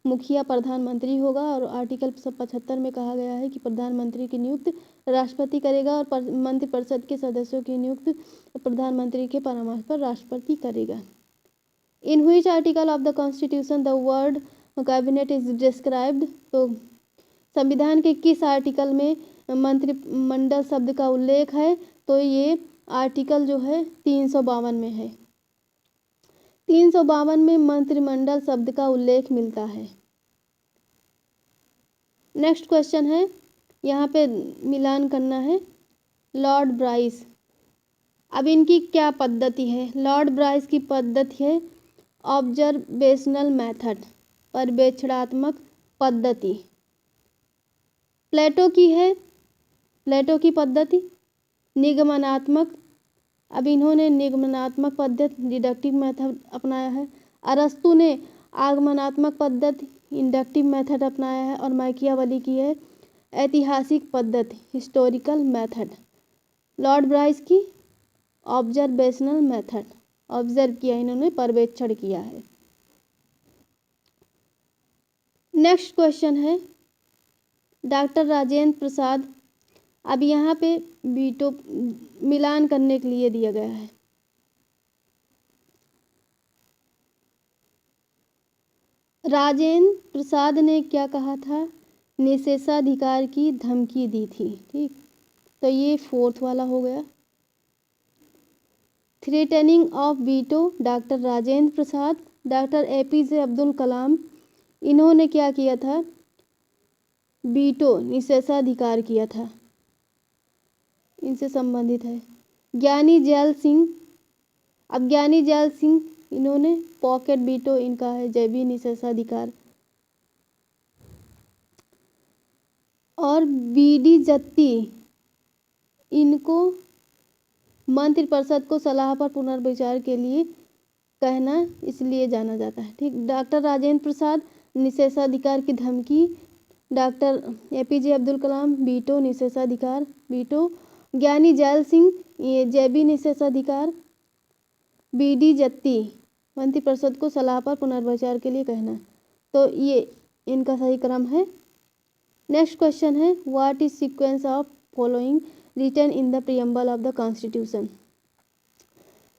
मुखिया प्रधानमंत्री होगा, और आर्टिकल 75 में कहा गया है कि प्रधानमंत्री की नियुक्ति राष्ट्रपति करेगा और मंत्रिपरिषद के सदस्यों की नियुक्ति प्रधानमंत्री के परामर्श पर राष्ट्रपति करेगा। In which article of the constitution the word cabinet is described, तो संविधान के किस आर्टिकल में मंत्रिमंडल शब्द का उल्लेख है, तो ये आर्टिकल जो है 352 में है। 352 में मंत्रिमंडल शब्द का उल्लेख मिलता है। नेक्स्ट क्वेश्चन है, यहाँ पे मिलान करना है। लॉर्ड ब्राइस, अब इनकी क्या पद्धति है? लॉर्ड ब्राइस की पद्धति है ऑब्जर्वेशनल मेथड, पर्यवेक्षणात्मक पद्धति। प्लेटो की है, प्लेटो की पद्धति निगमनात्मक, अब इन्होंने निगमनात्मक पद्धति डिडक्टिव मेथड अपनाया है। अरस्तु ने आगमनात्मक पद्धति इंडक्टिव मेथड अपनाया है, और मैकियावेली की है ऐतिहासिक पद्धति हिस्टोरिकल मेथड। लॉर्ड ब्राइस की ऑब्जर्वेशनल मेथड, ऑब्जर्व किया इन्होंने, पर्यवेक्षण किया है। नेक्स्ट क्वेश्चन है डॉक्टर राजेंद्र प्रसाद, अब यहाँ पे वीटो मिलान करने के लिए दिया गया है। राजेंद्र प्रसाद ने क्या कहा था? निषेधाधिकार की धमकी दी थी, ठीक, तो ये फोर्थ वाला हो गया। Threatening of veto, doctor Rajendra Prasad, doctor APJ Abdul Kalam, इन्होंने क्या किया था? वीटो निषेधाधिकार किया था, इनसे संबंधित है। ज्ञानी जैल सिंह, अब ज्ञानी जैल सिंह इन्होंने पॉकेट वीटो इनका है, जैवी निषेधाधिकार। और BD जत्ती, इनको मंत्रिपरिषद को सलाह पर पुनर्विचार के लिए कहना इसलिए जाना जाता है, ठीक। डॉक्टर राजेंद्र प्रसाद निषेधाधिकार की धमकी, डॉक्टर APJ अब्दुल कलाम वीटो निषेधाधिकार वीटो, ज्ञानी जैल सिंह ये जैवी निषेधाधिकार, BD जत्ती मंत्रिपरिषद को सलाह पर पुनर्विचार के लिए कहना, तो ये इनका सही क्रम है। नेक्स्ट क्वेश्चन है what is sequence of following written in the preamble of the constitution,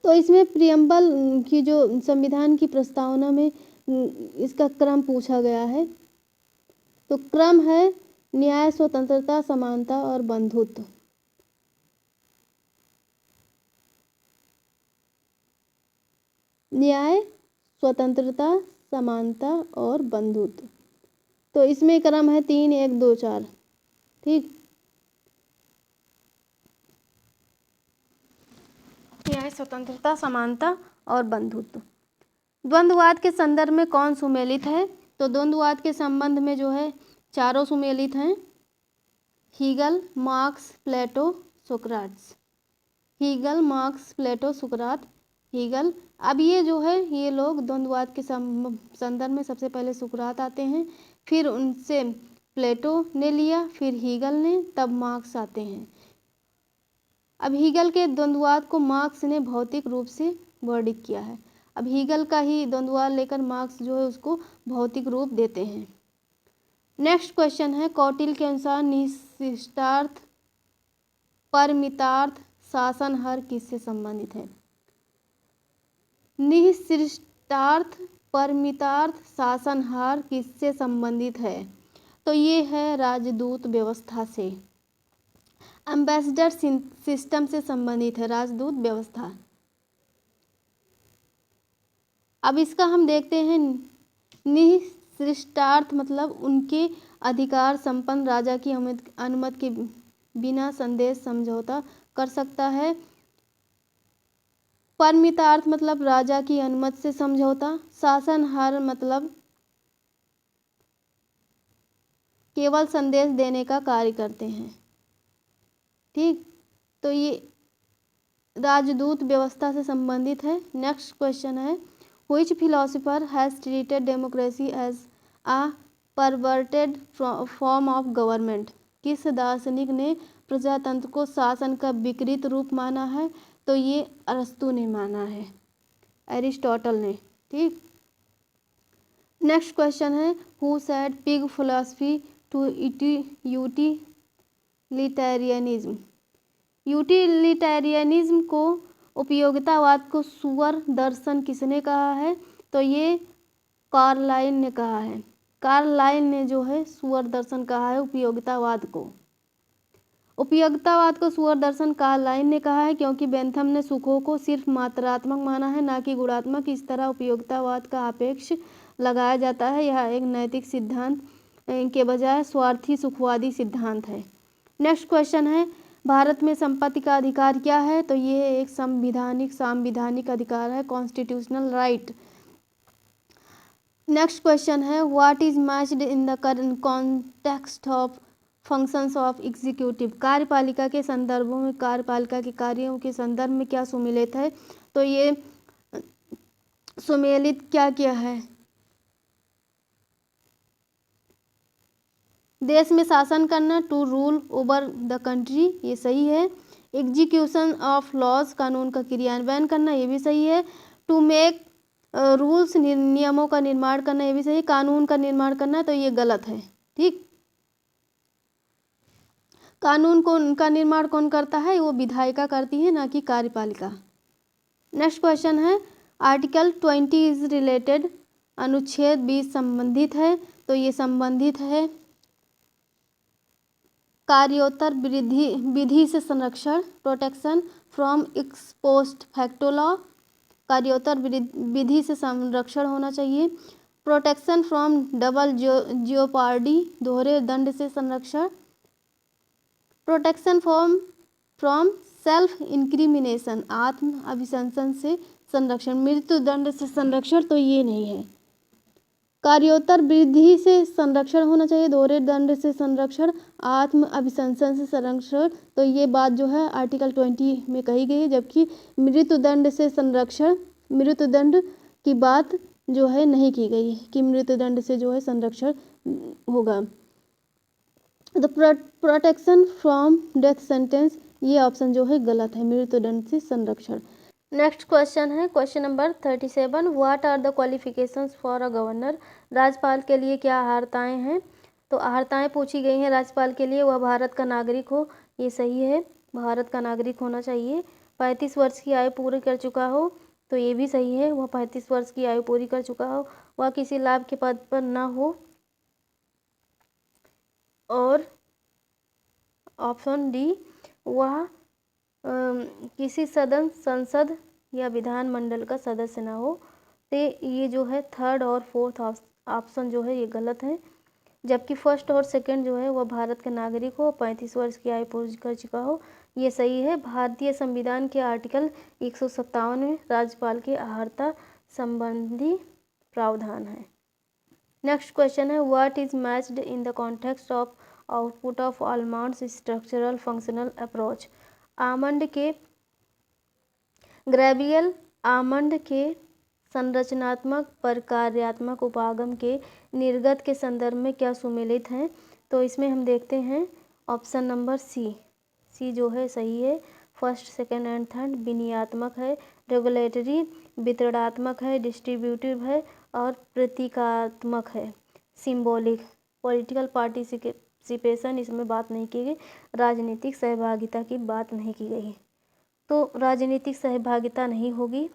तो इसमें प्रीएम्बल की जो संविधान की प्रस्तावना में इसका क्रम पूछा गया है, तो क्रम है न्याय, स्वतंत्रता, समानता और बंधुत्व। न्याय, स्वतंत्रता, समानता और बंधुत्व, तो इसमें क्रम है 3 1 2 4, ठीक। न्याय, स्वतंत्रता, समानता और बंधुत्व। द्वंद्ववाद के संदर्भ में कौन सुमेलित है? तो द्वंद्ववाद के संबंध में जो है चारों सुमेलित हैं, हीगल, मार्क्स, प्लेटो, सोक्राट्स। हीगल, मार्क्स, प्लेटो, सोक्रात, हीगल। अब ये जो है ये लोग द्वंद्ववाद के संदर्भ में सबसे पहले सोक्रात आते हैं, फिर उनसे प्लेटो ने लिया, फिर हीगल ने, तब मार्क्स आते हैं। अब हीगल के द्वंद्ववाद को मार्क्स ने भौतिक रूप से वर्णित किया है। अब हीगल का ही द्वंद्ववाद लेकर मार्क्स जो है उसको भौतिक रूप देते हैं। नेक्स्ट क्वेश्चन है कौटिल्य के अनुसार निश्चितार्थ, परमितार्थ, शासनहार किससे संबंधित है? निश्चितार्थ, परमितार्थ, शासनहार किससे संबंधित है? तो ये है राजदूत व्यवस्था से। एम्बेसडर सिस्टम से संबंधित है राजदूत व्यवस्था। अब इसका हम देखते हैं निःसृष्टार्थ मतलब उनके अधिकार संपन्न राजा की अनुमति के बिना संदेश समझौता कर सकता है। परमितार्थ मतलब राजा की अनुमति से समझौता। शासनहार मतलब केवल संदेश देने का कार्य करते हैं। ठीक, तो ये राजदूत व्यवस्था से संबंधित है। नेक्स्ट क्वेश्चन है which philosopher has treated democracy as a perverted form of government. किस दार्शनिक ने प्रजातंत्र को शासन का विकृत रूप माना है? तो ये अरस्तु ने माना है, एरिस्टोटल ने। ठीक, नेक्स्ट क्वेश्चन है who said pig philosophy to utilitarianism. Utilitarianism को उपयोगितावाद को सुअर दर्शन किसने कहा है? तो ये कार्लाइल ने कहा है। कार्लाइल ने जो है सुअर दर्शन कहा है उपयोगितावाद को। उपयोगितावाद को सुअर दर्शन कार्लाइल ने कहा है क्योंकि बेंथम ने सुखों को सिर्फ मात्रात्मक माना है ना कि गुणात्मक। इस तरह उपयोगितावाद का आपेक्ष लगाया जाता है। यह एक नैतिक सिद्धांत के बजाय स्वार्थी सुखवादी सिद्धांत है। नेक्स्ट क्वेश्चन है भारत में संपत्ति का अधिकार क्या है? तो ये एक सांविधानिक अधिकार है, कॉन्स्टिट्यूशनल राइट। नेक्स्ट क्वेश्चन है what is matched in the current context of functions of executive. कार्यपालिका के संदर्भों में कार्यपालिका के कार्यों के संदर्भ में क्या सुमेलित है? तो ये सुमेलित क्या है? देश में शासन करना, to rule over the country, ये सही है। एग्जीक्यूशन ऑफ लॉज, कानून का क्रियान्वयन करना, ये भी सही है। टू मेक रूल्स, नियमों का निर्माण करना, ये भी सही। कानून का निर्माण करना, तो ये गलत है। ठीक, कानून का निर्माण कौन करता है? वो विधायिका करती है, ना कि कार्यपालिका। नेक्स्ट क्वेश्चन है आर्टिकल 20 इज रिलेटेड, अनुच्छेद 20 संबंधित है। तो ये संबंधित है कार्योत्तर विधि से संरक्षण, protection from ex post facto law. कार्योत्तर विधि से संरक्षण होना चाहिए। प्रोटेक्शन फ्रॉम डबल जियोपार्डी, दोहरे दंड से संरक्षण। प्रोटेक्शन फ्रॉम सेल्फ इंक्रिमिनेशन, आत्म अभिशंसन से संरक्षण। मृत्यु दंड से संरक्षण, तो ये नहीं है। कार्योत्तर विधि से संरक्षण होना चाहिए, दोहरे दंड से संरक्षण, आत्म अभिशंसन से संरक्षण। तो ये बात जो है आर्टिकल 20 में कही गई है, जबकि मृत्यु दंड से संरक्षण, मृत्यु दंड की बात जो है नहीं की गई है कि मृत्यु दंड से जो है संरक्षण होगा। The protection from death sentence, ये ऑप्शन जो है गलत है, मृत्यु दंड से संरक्षण। नेक्स्ट क्वेश्चन है question number 37 what are the qualifications for a governor. राज्यपाल के लिए क्या अर्हताएँ हैं? तो अर्हताएँ पूछी गई हैं राज्यपाल के लिए, वह भारत का नागरिक हो, ये सही है, भारत का नागरिक होना चाहिए। 35 वर्ष की आयु पूरी कर चुका हो, तो ये भी सही है, वह 35 वर्ष की आयु पूरी कर चुका हो, वह किसी लाभ के पद पर ना हो। और ऑप्शन डी, वह किसी संसद या विधानमंडल का सदस्य ना हो। तो ये जो है थर्ड और फोर्थ ऑप्शन जो है ये गलत है, जबकि फर्स्ट और सेकंड जो है वह भारत के नागरिक हो, 35 वर्ष की आयु पूरी कर चुका हो, ये सही है। भारतीय संविधान के आर्टिकल 157 में राज्यपाल की अहर्ता संबंधी प्रावधान है। नेक्स्ट क्वेश्चन है what is matched in the context of output of almonds structural functional approach. Almond के ग्रेवियल आमंड के संरचनात्मक प्रकार्यात्मक उपागम के निर्गत के संदर्भ में क्या सुमेलित हैं? तो इसमें हम देखते हैं ऑप्शन नंबर सी जो है सही है। फर्स्ट, सेकंड एंड थर्ड विनियात्मक है, रेगुलेटरी वितरणात्मक है, डिस्ट्रीब्यूटिव है और प्रतीकात्मक है, सिंबॉलिक। पॉलिटिकल पार्टिसिपेशन इसमें बात नहीं की गई, राजनीतिक सहभागिता की बात नहीं की गई, तो राजनीतिक सहभागिता नहीं होगी।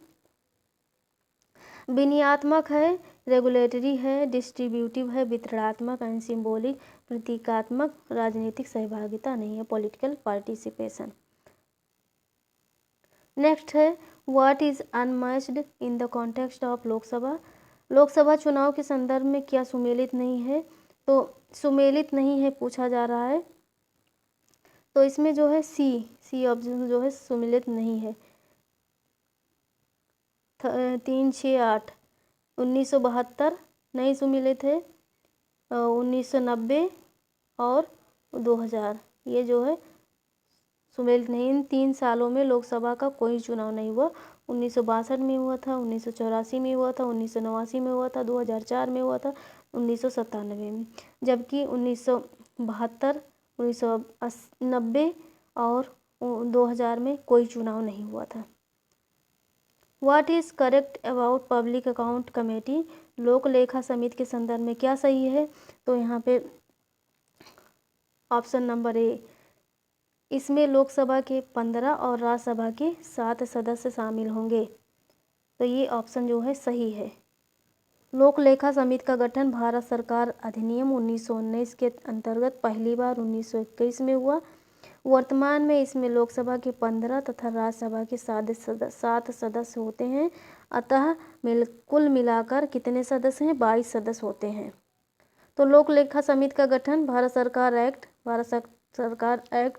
विनियात्मक है, रेगुलेटरी है, डिस्ट्रीब्यूटिव है, वितरणात्मक एंड सिंबॉलिक, प्रतीकात्मक, राजनीतिक सहभागिता नहीं है, पॉलिटिकल पार्टिसिपेशन। नेक्स्ट है what is unmatched in the context of Lok Sabha. Lok Sabha चुनाव के संदर्भ में क्या सुमेलित नहीं है, तो सुमेलित नहीं है पूछा जा रहा है, तो इसमें जो है सी ऑप्शन जो है सुमेलित नहीं है। 3, 6, 8 1972 नहीं सुमेलित है, 1990 और 2000 ये जो है सुमेलित नहीं। इन 3 सालों में लोकसभा का कोई चुनाव नहीं हुआ। 1962 में हुआ था, 1984 में हुआ था, 1989 में हुआ था, 2004 में हुआ था, 1997 में, जबकि 1972, 1990 और 2000 में कोई चुनाव नहीं हुआ था। What is correct about public account committee. लोक लेखा समिति के संदर्भ में क्या सही है, तो यहाँ पे ऑप्शन नंबर ए, इसमें लोकसभा के 15 और राज्यसभा के 7 सदस्य शामिल होंगे, तो ये ऑप्शन जो है सही है। लोक लेखा समिति का गठन भारत सरकार अधिनियम 1919 के अंतर्गत पहली बार 1921 में हुआ। वर्तमान में इसमें लोकसभा के 15 तथा राज्यसभा के 7 सदस्य होते हैं, अतः कुल मिलाकर कितने सदस्य हैं, 22 सदस्य होते हैं। तो लोक लेखा समिति का गठन भारत सरकार एक्ट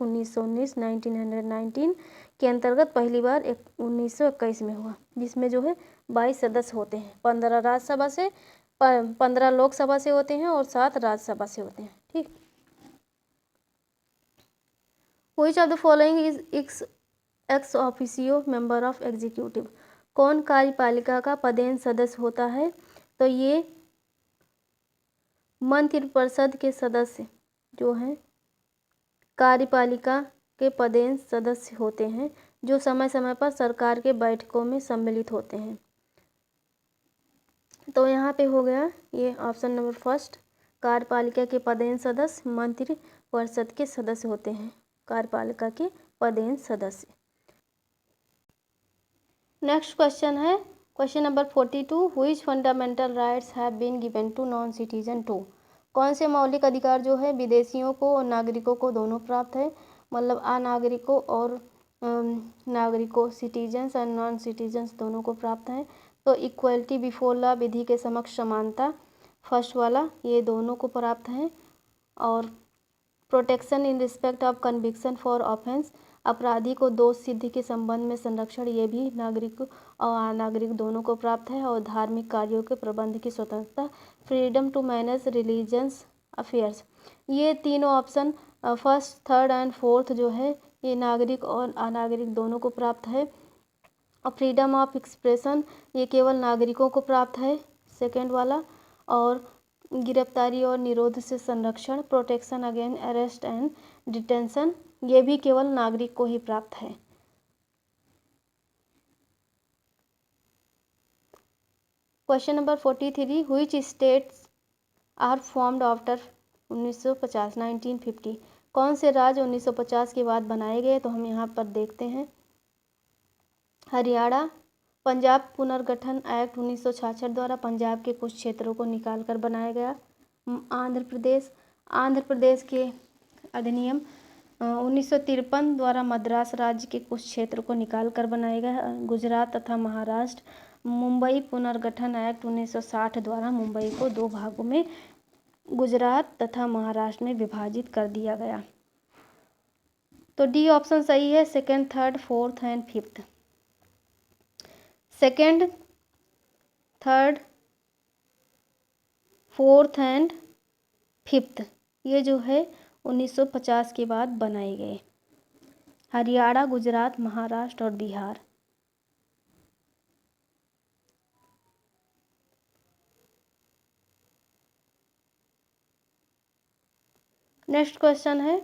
1919 के अंतर्गत पहली बार 1921 में हुआ, जिसमें जो है 22 सदस्य होते हैं, 15 राज्यसभा से 15 लोकसभा से होते हैं और 7 राज्यसभा से होते हैं। ठीक। Which of the following is ex officio member of executive. कौन कार्यपालिका का पदेन सदस्य होता है, तो ये मंत्रिपरिषद के सदस्य जो हैं कार्यपालिका के पदेन सदस्य होते हैं, जो समय समय पर सरकार के बैठकों में सम्मिलित होते हैं। तो यहाँ पे हो गया ये ऑप्शन नंबर फर्स्ट, कार्यपालिका के पदेन सदस्य मंत्रिपरिषद के सदस्य होते हैं, कार्यपालिका के पदेन सदस्य। नेक्स्ट क्वेश्चन है question number 42, which fundamental rights have been given to non citizen too. कौन से मौलिक अधिकार जो है विदेशियों को और नागरिकों को दोनों प्राप्त है, मतलब अनागरिकों और नागरिकों, सिटीजन्स एंड नॉन सिटीजन्स दोनों को प्राप्त है। तो इक्वलिटी बिफोर लॉ, विधि के समक्ष समानता, फर्स्ट वाला ये दोनों को प्राप्त है। और protection in respect of conviction for offence, अपराधी को दोष सिद्धि के संबंध में संरक्षण, ये भी नागरिक और अनागरिक दोनों को प्राप्त है। और धार्मिक कार्यों के प्रबंध की स्वतंत्रता, freedom to manage religious affairs, ये तीनों option first, third and fourth जो है ये नागरिक और अनागरिक दोनों को प्राप्त है। और फ्रीडम ऑफ एक्सप्रेशन ये केवल नागरिकों को प्राप्त है, सेकेंड वाला। और गिरफ्तारी और निरोध से संरक्षण, protection against arrest and detention, ये भी केवल नागरिक को ही प्राप्त है। Question number 43, which states are formed after 1950। कौन से राज्य 1950 के बाद बनाए गए, तो हम यहाँ पर देखते हैं हरियाणा। पंजाब पुनर्गठन एक्ट 1966 द्वारा पंजाब के कुछ क्षेत्रों को निकालकर बनाया गया। आंध्र प्रदेश के अधिनियम 1953 द्वारा मद्रास राज्य के कुछ क्षेत्र को निकालकर बनाया गया। गुजरात तथा महाराष्ट्र। मुंबई पुनर्गठन एक्ट 1960 द्वारा मुंबई को 2 भागों में गुजरात तथा महाराष्ट्र में विभाजित कर दिया गया। तो डी ऑप्शन सही है, second, third, fourth and fifth. Second, third, fourth and fifth ये जो है 1950 के बाद बनाए गए। हरियाणा, गुजरात, महाराष्ट्र और बिहार। नेक्स्ट क्वेश्चन है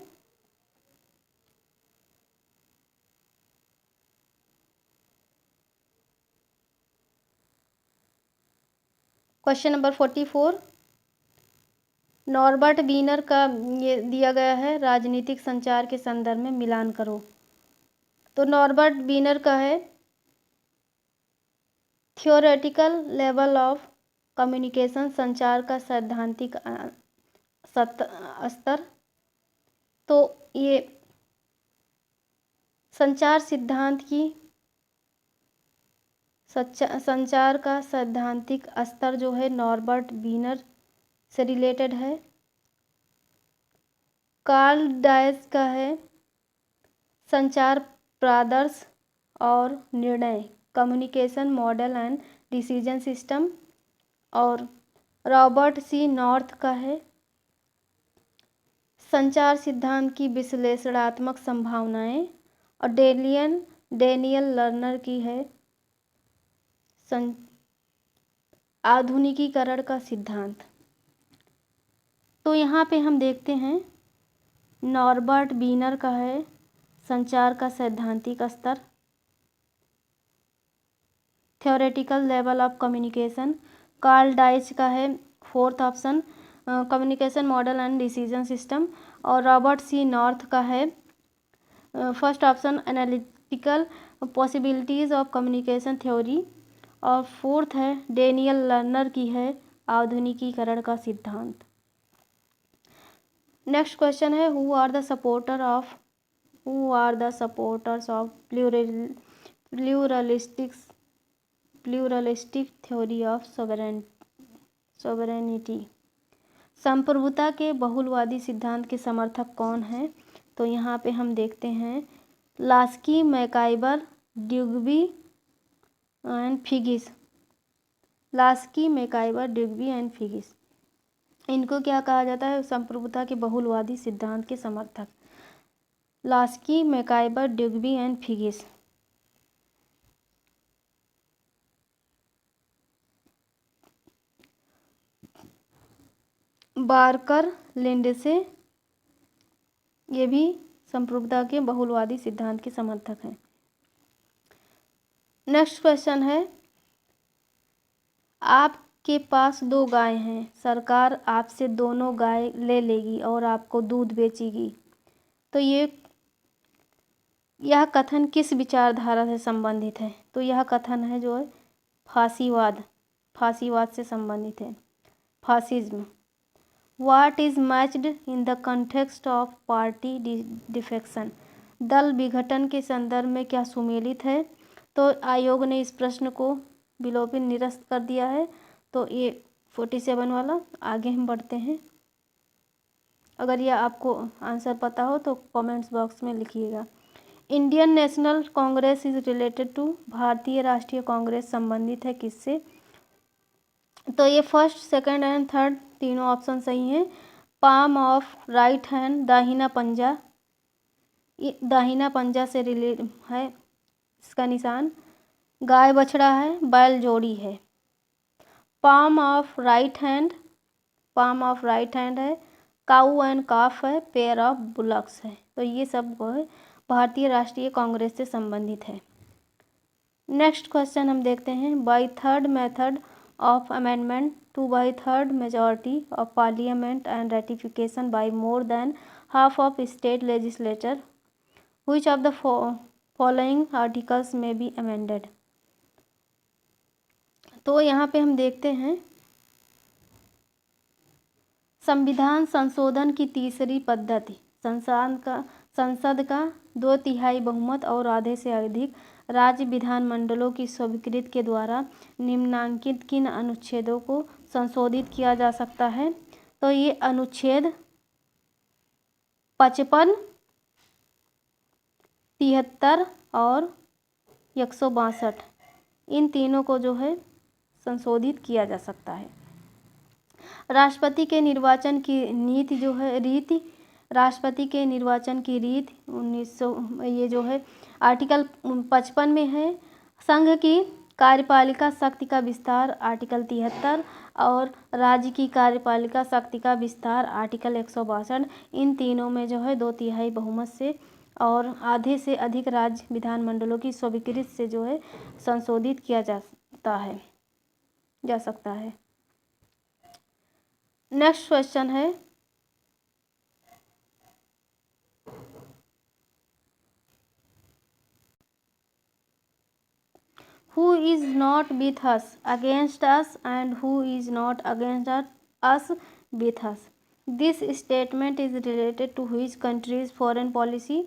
क्वेश्चन नंबर 44, नॉर्बर्ट वीनर का ये दिया गया है, राजनीतिक संचार के संदर्भ में मिलान करो। तो नॉर्बर्ट वीनर का है थियोरेटिकल लेवल ऑफ कम्युनिकेशन, संचार का सैद्धांतिक स्तर। तो ये संचार सिद्धांत की संचार का सैद्धांतिक स्तर जो है नॉर्बर्ट वीनर से रिलेटेड है। कार्ल डायस का है संचार प्रादर्श और निर्णय, communication model and decision system. और रॉबर्ट सी नॉर्थ का है संचार सिद्धांत की विश्लेषणात्मक संभावनाएं। और डेनियल लर्नर की है आधुनिकीकरण का सिद्धांत। तो यहाँ पे हम देखते हैं नॉर्बर्ट वीनर का है संचार का सैद्धांतिक स्तर, theoretical level of communication. Karl Deutsch का है fourth option communication model and decision system. और रॉबर्ट सी नॉर्थ का है first option analytical possibilities of communication theory. और फोर्थ है डेनियल लर्नर की है आधुनिकीकरण का सिद्धांत। नेक्स्ट क्वेश्चन है who are the supporters of pluralistic theory of sovereignty. संप्रभुता के बहुलवादी सिद्धांत के समर्थक कौन है? तो यहाँ पे हम देखते हैं Laski, MacIver, Duguit and फिगिस। Laski, MacIver, Duguit and फिगिस, इनको क्या कहा जाता है? संप्रभुता के बहुलवादी सिद्धांत के समर्थक। Laski, MacIver, Duguit and Figgis. Barker, Lindsay, ये भी संप्रभुता के बहुलवादी सिद्धांत के समर्थक हैं। नेक्स्ट क्वेश्चन है आपके पास 2 गाय हैं, सरकार आपसे दोनों गाय ले लेगी और आपको दूध बेचेगी। तो यह कथन किस विचारधारा से संबंधित है? तो यह कथन है जो है फासीवाद से संबंधित है, fascism. What is matched in the context of party defection? दल विघटन के संदर्भ में क्या सुमेलित है? तो आयोग ने इस प्रश्न को विलोपित निरस्त कर दिया है। तो ये 47 वाला। आगे हम बढ़ते हैं। अगर यह आपको आंसर पता हो तो कमेंट्स बॉक्स में लिखिएगा। Indian National Congress is related to, भारतीय राष्ट्रीय कांग्रेस संबंधित है किससे? तो ये फर्स्ट, सेकंड एंड थर्ड तीनों ऑप्शन सही हैं। पाम ऑफ राइट हैंड, दाहिना पंजा, दाहिना पंजा से रिलेट है इसका निशान। गाय बछड़ा है, बैल जोड़ी है। पाम ऑफ राइट हैंड है। काऊ एंड काफ है, पेयर ऑफ बुलक्स है। तो ये सब भारतीय राष्ट्रीय कांग्रेस से संबंधित है। नेक्स्ट क्वेश्चन हम देखते हैं by third method of amendment to by third majority of parliament and ratification by more than half of state legislature, which of the following articles may be amended? तो यहाँ पे हम देखते हैं संविधान संशोधन की तीसरी पद्धति, संसद का 2/3 बहुमत और आधे से अधिक राज्य विधानमंडलों की स्वीकृति के द्वारा निम्नांकित किन अनुच्छेदों को संशोधित किया जा सकता है? तो ये अनुच्छेद 55, 73 और 162, इन तीनों को जो है संशोधित किया जा सकता है। राष्ट्रपति के निर्वाचन की नीति जो है राष्ट्रपति के निर्वाचन की रीत 1900 ये जो है आर्टिकल 55 में है। संघ की कार्यपालिका शक्ति का विस्तार आर्टिकल 73 और राज्य की कार्यपालिका शक्ति का विस्तार आर्टिकल 162, इन तीनों में जो है 2/3 बहुमत से और आधे से अधिक राज्य विधानमंडलों की स्वीकृति से जो है संशोधित किया जा सकता है। नेक्स्ट क्वेश्चन है who is not with us against us and who is not against us with us. This statement is related to which country's foreign policy?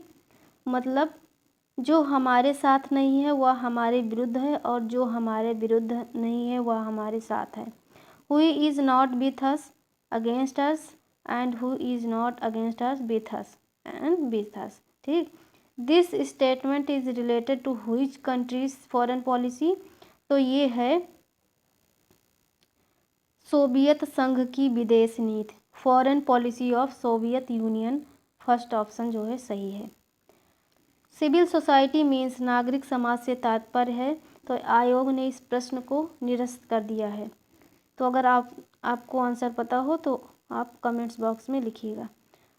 मतलब जो हमारे साथ नहीं है वह हमारे विरुद्ध है और जो हमारे विरुद्ध नहीं है वह हमारे साथ है. Who is not with us against us and who is not against us with us and with us. ठीक. This statement is related to which countries foreign policy? तो ये है सोवियत संघ की विदेश नीति, foreign policy of Soviet Union. First option जो है सही है. सिविल सोसाइटी मीन्स नागरिक समाज से तात्पर्य है. तो आयोग ने इस प्रश्न को निरस्त कर दिया है. तो अगर आपको आंसर पता हो तो आप कमेंट्स बॉक्स में लिखिएगा.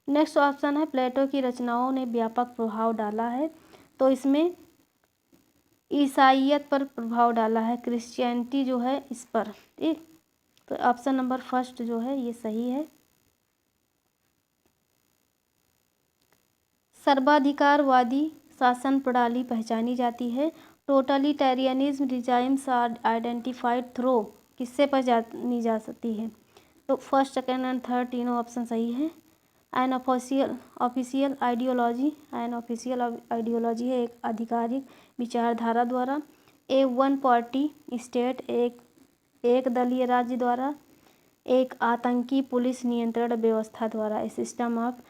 नेक्स्ट ऑप्शन है प्लेटो की रचनाओं ने व्यापक प्रभाव डाला है. तो इसमें ईसाइयत पर प्रभाव डाला है, क्रिश्चियनिटी जो है इस पर. ठीक. तो ऑप्शन नंबर फर्स्ट जो है ये सही है. सर्वाधिकारवादी शासन प्रणाली पहचानी जाती है. Totalitarianism regimes are identified through किससे पहचानी जा सकती है? तो फर्स्ट सेकेंड एंड थर्ड तीनों ऑप्शन सही है. एन ऑफिशियल आइडियोलॉजी है एक आधिकारिक विचारधारा द्वारा. ए वन पार्टी स्टेट एक दलीय राज्य द्वारा. एक आतंकी पुलिस नियंत्रण व्यवस्था द्वारा. ए सिस्टम ऑफ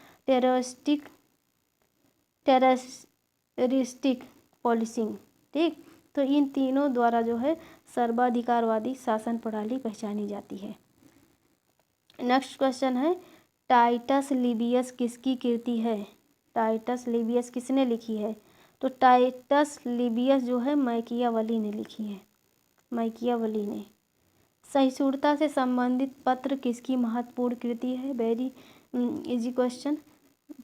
टेररिस्टिक पॉलिसिंग. ठीक. तो इन तीनों द्वारा जो है सर्वाधिकारवादी शासन प्रणाली पहचानी जाती है. नेक्स्ट क्वेश्चन है टाइटस लिवियस किसकी कृति है? टाइटस लिवियस किसने लिखी है? तो टाइटस लिवियस जो है मैकियावली ने लिखी है. मैकियावली ने. सहिष्णुता से संबंधित पत्र किसकी महत्वपूर्ण कृति है? Very easy question.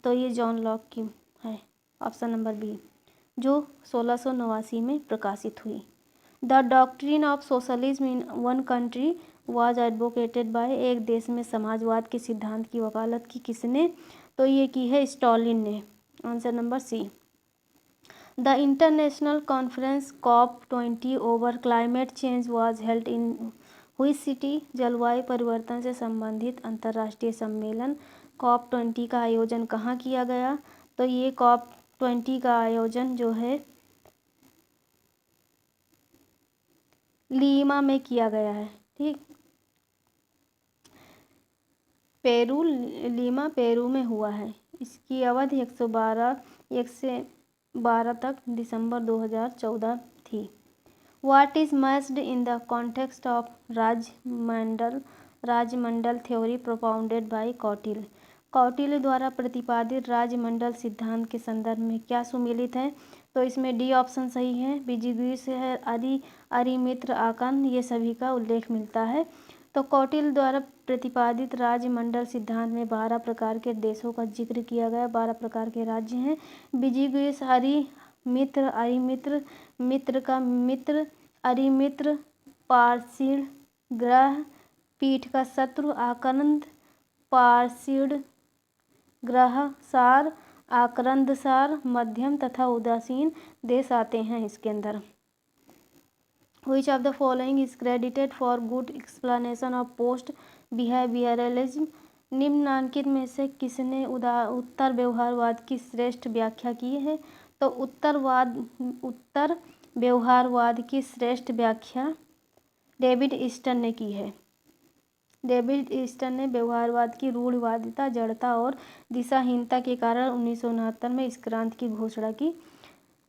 तो ये जॉन लॉक की है. ऑप्शन नंबर बी जो 1689 में प्रकाशित हुई. The doctrine of socialism in one country was advocated by. एक देश में समाजवाद के सिद्धांत की वकालत की किसने? तो ये की है स्टॉलिन ने. Answer number C. The international conference COP20 over climate change was held in which city? जलवायु परिवर्तन से संबंधित अंतर्राष्ट्रीय सम्मेलन COP20 का आयोजन कहाँ किया गया? तो ये COP20 का आयोजन जो है लीमा में किया गया है. ठीक. लीमा पेरू में हुआ है. इसकी अवधि 112 तक दिसंबर 2014 थी. What is matched in the context of Rajmandal theory propounded by Kautilya? Kautilya द्वारा प्रतिपादित राजमंडल सिद्धांत के संदर्भ में क्या सुमेलित है? तो इसमें डी ऑप्शन सही है. बिजिगुइस है, अरिमित्र, आकन, ये सभी का उल्लेख मिलता है. तो कौटिल्य द्वारा प्रतिपादित राजमंडल सिद्धांत में 12 प्रकार के देशों का जिक्र किया गया. 12 प्रकार के राज्य हैं. बिजिगुइस, अरिमित्र, अरिमित्र, मित्र का मित्र, अरिमित्र, पारसीड, ग्रह, पीठ का शत्रु, आकरंद, पारसीड, ग्रह, सार, आकरंद, सार, मध्यम तथा उदासीन देश आते हैं इसके अंदर. Which of the following is credited for good explanation of post behavioralism? निम्नांकित में से किसने उत्तर व्यवहारवाद की श्रेष्ठ व्याख्या की है? तो उत्तर व्यवहारवाद की श्रेष्ठ व्याख्या डेविड ईस्टन ने की है. डेविड ईस्टन ने व्यवहारवाद की रूढ़िवादिता, जड़ता और दिशाहीनता के कारण 1969 में इस क्रांति की घोषणा की.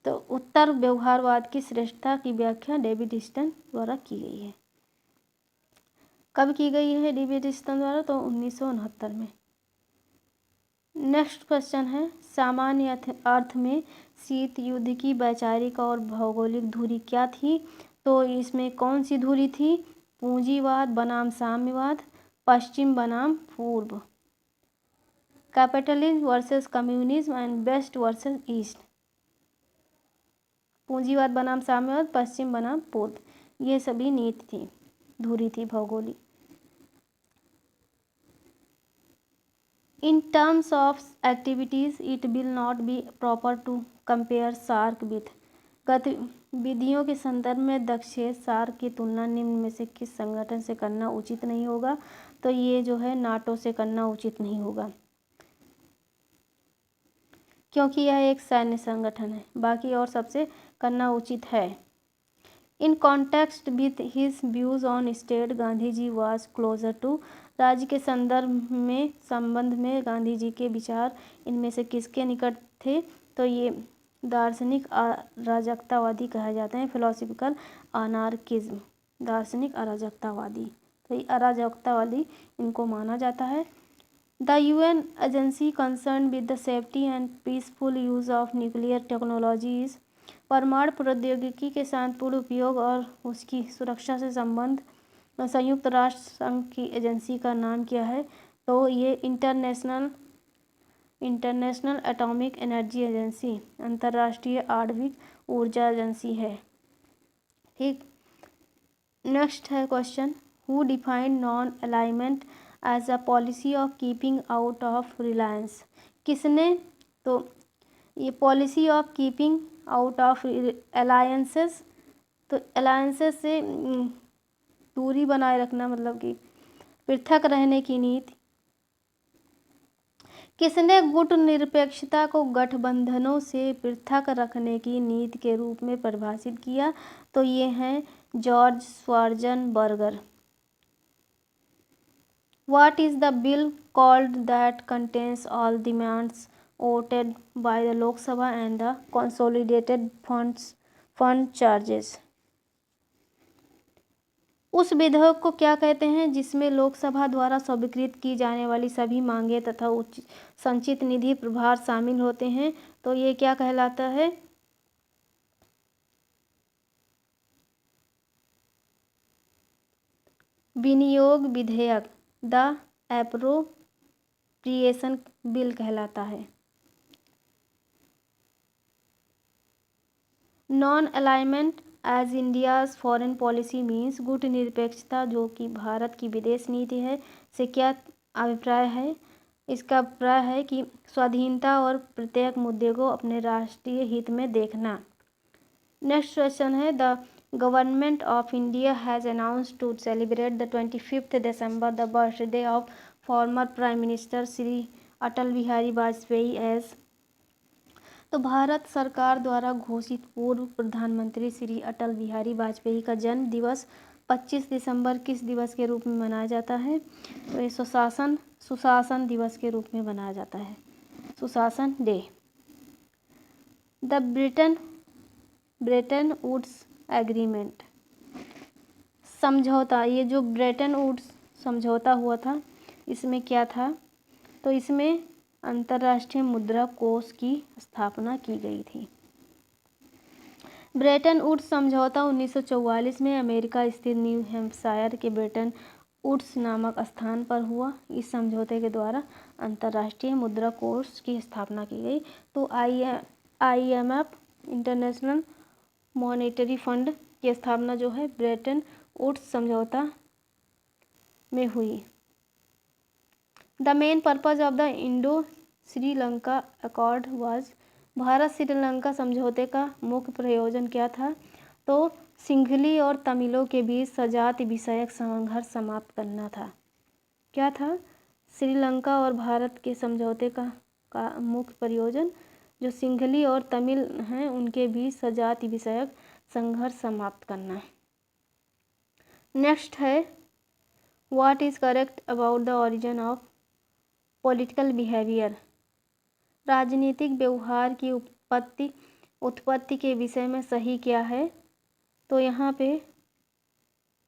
तो उत्तर व्यवहारवाद की श्रेष्ठता की व्याख्या डेविड ईस्टन द्वारा की गई है. कब की गई है डेविड ईस्टन द्वारा? तो 1969 में. नेक्स्ट क्वेश्चन है सामान्य अर्थ में शीत युद्ध की वैचारिक और भौगोलिक धुरी क्या थी? तो इसमें कौन सी धुरी थी? पूंजीवाद बनाम साम्यवाद, पश्चिम बनाम पूर्व, capitalism versus communism and west versus east. पूंजीवाद बनाम साम्यवाद, पश्चिम बनाम पूर्व, ये सभी नीति थी, धुरी थी भौगोलिक. In terms of activities it will not be proper to compare SAARC with. गतिविधियों के संदर्भ में दक्षेण सार्क की तुलना निम्न में से किस संगठन से करना उचित नहीं होगा? तो ये जो है नाटो से करना उचित नहीं होगा, क्योंकि यह एक सैन्य संगठन है। बाकी और सबसे करना उचित है। In context with his views on state, Gandhi ji was closer to. राज्य के संबंध में गांधी जी के विचार इनमें से किसके निकट थे? तो ये दार्शनिक अराजकतावादी कहे जाते हैं, फिलोसफिकल अनार्किज्म, दार्शनिक अराजकतावादी। तो ये अराजकतावादी इनको माना जाता है। The UN agency concern with the safety and peaceful use of nuclear technology is. परमाणु प्रौद्योगिकी के शांतिपूर्ण उपयोग और उसकी सुरक्षा से संबंध संयुक्त राष्ट्र संघ की एजेंसी का नाम क्या है? तो ये इंटरनेशनल एटॉमिक एनर्जी एजेंसी, अंतर्राष्ट्रीय आणविक ऊर्जा एजेंसी है। ठीक, नेक्स्ट है question, who defined non alignment as a policy of keeping out of alliances? किसने तो ये policy of keeping out of alliances, तो अलायंसेस से दूरी बनाए रखना, मतलब कि पृथक रहने की नीति। किसने गुट निरपेक्षता को गठबंधनों से पृथक रखने की नीति के रूप में परिभाषित किया? तो ये हैं George श्वार्ज़नबर्गर। What is the bill called that contains all demands voted by the Lok Sabha and the consolidated fund charges? उस विधेयक को क्या कहते हैं जिसमें लोकसभा द्वारा स्वीकृत की जाने वाली सभी मांगें तथा उच्च संचित निधि प्रभार शामिल होते हैं? तो ये क्या कहलाता है? विनियोग विधेयक, द एप्रोप्रिएशन बिल कहलाता है। Non alignment as India's foreign policy means, गुट निरपेक्षता जो कि भारत की विदेश नीति है से क्या अभिप्राय है? इसका अभिप्राय है कि स्वाधीनता और प्रत्येक मुद्दे को अपने राष्ट्रीय हित में देखना। नेक्स्ट क्वेश्चन है, the government of India has announced to celebrate the 25 December the birthday of former prime minister Shri Atal Bihari Vajpayee as. तो भारत सरकार द्वारा घोषित पूर्व प्रधानमंत्री श्री अटल बिहारी वाजपेयी का जन्म दिवस 25 दिसंबर किस दिवस के रूप में मनाया जाता है? तो ये सुशासन दिवस के रूप में मनाया जाता है, सुशासन day. The Bretton Woods agreement समझौता, ये जो ब्रेटन वुड्स समझौता हुआ था इसमें क्या था? तो इसमें अंतर्राष्ट्रीय मुद्रा कोष की स्थापना की गई थी। ब्रेटन वुड्स समझौता 1944 में अमेरिका स्थित न्यू हैम्पशायर के ब्रेटन वुड्स नामक स्थान पर हुआ। इस समझौते के द्वारा अंतर्राष्ट्रीय मुद्रा कोष की स्थापना की गई। तो IMF इंटरनेशनल मॉनेटरी फंड की स्थापना जो है ब्रेटन वुड्स समझौता में हुई। The main purpose of the Indo Sri Lanka accord was, Bharat Sri Lanka समझौते का मुख्य प्रयोजन क्या था? तो सिंघली और तमिलों के बीच सजाति विषयक संघर्ष समाप्त करना था। क्या था? श्रीलंका और भारत के समझौते का मुख्य प्रयोजन जो सिंघली और तमिल हैं उनके बीच सजाति विषयक संघर्ष समाप्त करना। नेक्स्ट है, what is correct about the origin of political behaviour? राजनीतिक व्यवहार की उत्पत्ति के विषय में सही क्या है? तो यहाँ पे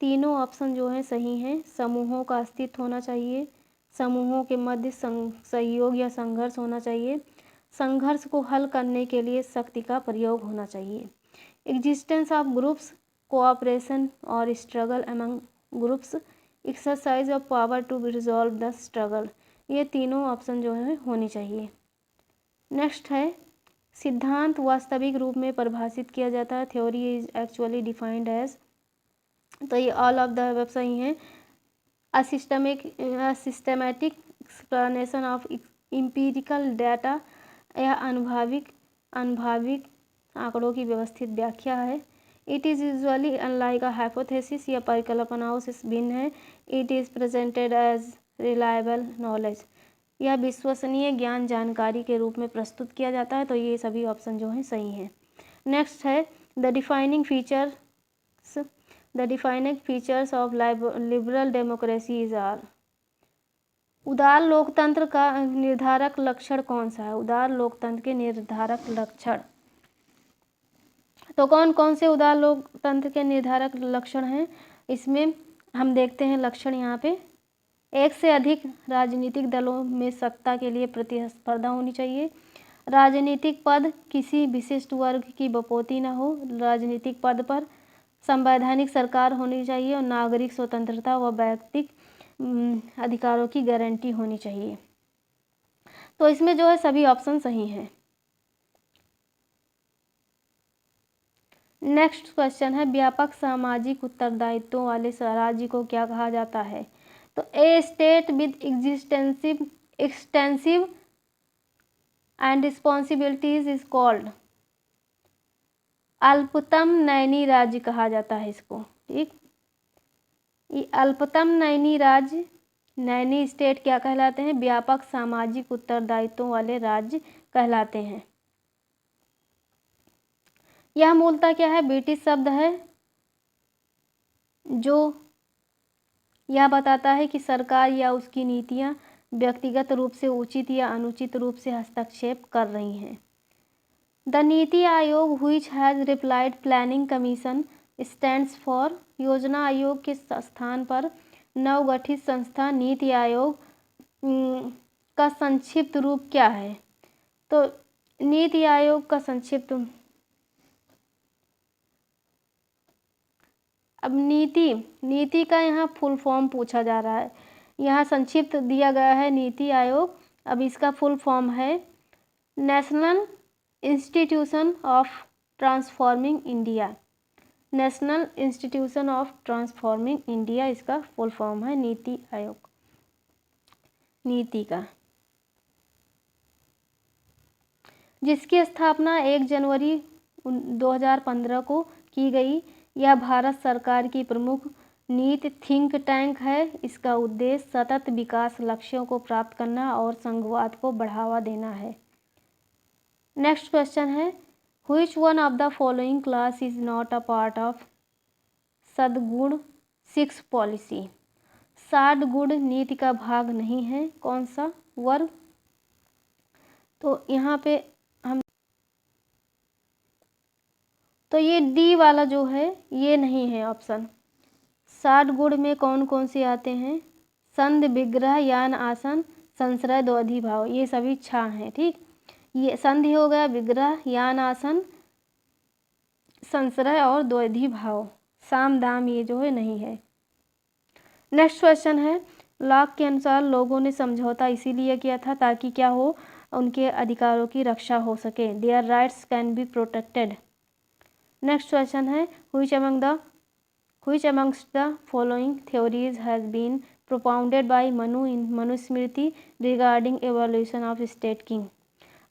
तीनों ऑप्शन जो हैं सही हैं। समूहों का अस्तित्व होना चाहिए, समूहों के मध्य सहयोग या संघर्ष होना चाहिए, संघर्ष को हल करने के लिए शक्ति का प्रयोग होना चाहिए, एग्जिस्टेंस ऑफ ग्रुप्स, कोऑपरेशन और struggle among groups, exercise of power to resolve the struggle. ये तीनों ऑप्शन जो है होनी चाहिए। नेक्स्ट है, सिद्धांत वास्तविक रूप में परिभाषित किया जाता है, theory is actually defined as. तो ये ऑल ऑफ द वेब सही हैं। Systematic explanation of empirical data, यह अनुभविक आंकड़ों की व्यवस्थित व्याख्या है। It is usually unlike a hypothesis, यह परिकल्पनाओं से भिन्न है। It is presented as reliable knowledge, यह विश्वसनीय ज्ञान जानकारी के रूप में प्रस्तुत किया जाता है। तो ये सभी ऑप्शन जो हैं सही हैं। नेक्स्ट है the defining features of liberal democracy is are. उदार लोकतंत्र का निर्धारक लक्षण कौन सा है? उदार लोकतंत्र के निर्धारक लक्षण, तो कौन कौन से उदार लोकतंत्र के निर्धारक लक्षण हैं? इसमें हम देखते हैं लक्षण यहाँ पे। एक से अधिक राजनीतिक दलों में सत्ता के लिए प्रतिस्पर्धा होनी चाहिए। राजनीतिक पद किसी विशिष्ट वर्ग की बपौती न हो। राजनीतिक पद पर संवैधानिक सरकार होनी चाहिए और नागरिक स्वतंत्रता व व्यक्तिक अधिकारों की गारंटी होनी चाहिए। तो इसमें जो है सभी ऑप्शन सही हैं। नेक्स्ट क्वेश्चन है व्यापक सामाजिक उत्तरदायित्वों वाले राज्य को क्या कहा जाता है? तो a state with extensive and responsibilities is called, अल्पतम नैनी राज्य कहा जाता है इसको। ठीक, ये अल्पतम नैनी राज्य, नैनी स्टेट क्या कहलाते हैं? व्यापक सामाजिक उत्तरदायित्वों वाले राज्य कहलाते हैं। यह मूलतः क्या है? ब्रिटिश शब्द है जो यह बताता है कि सरकार या उसकी नीतियां व्यक्तिगत रूप से उचित या अनुचित रूप से हस्तक्षेप कर रही हैं। The NITI Aayog which has replied planning commission stands for, योजना आयोग के स्थान पर नवगठित संस्था नीति आयोग का संक्षिप्त रूप क्या है? तो नीति आयोग का संक्षिप्त, अब नीति का यहाँ फुल फॉर्म पूछा जा रहा है। यहाँ संक्षिप्त दिया गया है नीति आयोग। अब इसका फुल फॉर्म है national institution of transforming India. National institution of transforming India इसका फुल फॉर्म है नीति आयोग, नीति का, जिसकी स्थापना 1 जनवरी 2015 को की गई। यह भारत सरकार की प्रमुख नीति थिंक टैंक है। इसका उद्देश्य सतत विकास लक्ष्यों को प्राप्त करना और संघवाद को बढ़ावा देना है। नेक्स्ट क्वेश्चन है which one of the following class is not a part of सद्गुण 6 पॉलिसी। 60 गुण नीति का भाग नहीं है। कौन सा वर्ग? तो यहाँ पे हम, तो ये डी वाला जो है ये नहीं है ऑप्शन। 60 गुण में कौन कौन से आते हैं? संध, विग्रह, यान, आसन, संश्रय, द्वैधी भाव, ये सभी छा हैं। ठीक, ये संधि हो गया, विग्रह, यान, आसन, संश्रय और द्वैधी भाव। साम दाम ये जो है नहीं है। नेक्स्ट क्वेश्चन है लॉक के अनुसार लोगों ने समझौता इसीलिए किया था ताकि क्या हो? उनके अधिकारों की रक्षा हो सके। Their rights can be protected. Next question है which amongst the following theories has been propounded by Manu in Manusmriti regarding evolution of state king।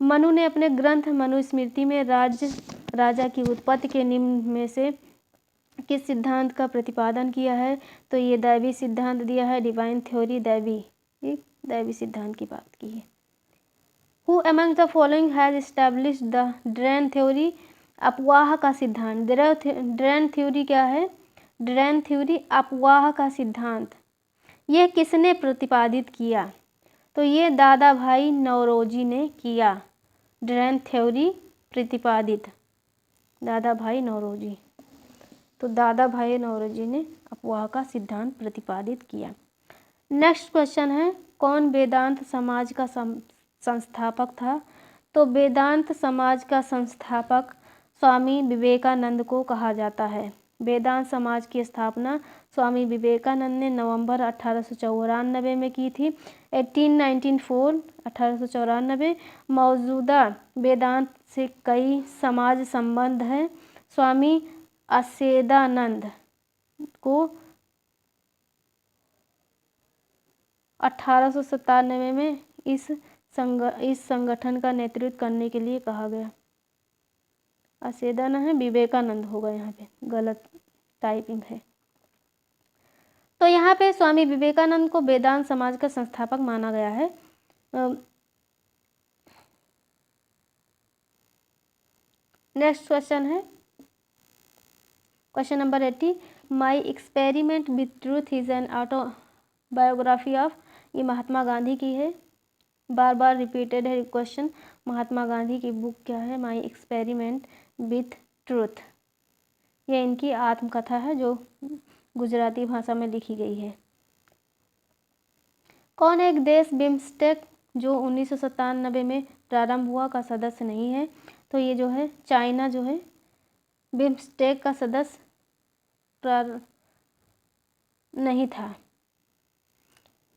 Manu ने अपने ग्रंथ मनुस्मृति में राजा की उत्पत्ति के निम्न में से किस सिद्धांत का प्रतिपादन किया है? तो ये दैवी सिद्धांत दिया है, डिवाइन थ्योरी, दैवी सिद्धांत की बात की है। Who among the following has established the drain theory? अपवाह का सिद्धांत। ड्रेन थ्योरी क्या है? ड्रेन थ्योरी अपवाह का सिद्धांत। यह किसने प्रतिपादित किया? तो ये दादा भाई नौरोजी ने किया। ड्रेन थ्योरी प्रतिपादित दादा भाई नौरोजी। तो दादा भाई नौरोजी ने अपवाह का सिद्धांत प्रतिपादित किया। नेक्स्ट क्वेश्चन है कौन वेदांत समाज का संस्थापक था? तो वेदांत समाज का संस्थापक स्वामी विवेकानंद को कहा जाता है। वेदांत समाज की स्थापना स्वामी विवेकानंद ने नवंबर 1894 में की थी। 1894 मौजूदा वेदांत से कई समाज संबंध हैं। स्वामी असेदानंद को 1897 में इस संगठन का नेतृत्व करने के लिए कहा गया। असेदन है, विवेकानंद होगा यहाँ पे, गलत टाइपिंग है। तो यहाँ पे स्वामी विवेकानंद को वेदांत समाज का संस्थापक माना गया है। नेक्स्ट क्वेश्चन है question number 80, my experiment with truth is an autobiography of, ये महात्मा गांधी की है, बार बार रिपीटेड है क्वेश्चन। महात्मा गांधी की बुक क्या है? माई एक्सपेरिमेंट विथ ट्रूथ, ये इनकी आत्मकथा है जो गुजराती भाषा में लिखी गई है। कौन एक देश बिम्स्टेक जो 1997 में प्रारंभ हुआ का सदस्य नहीं है? तो ये जो है चाइना जो है बिम्स्टेक का सदस्य नहीं था।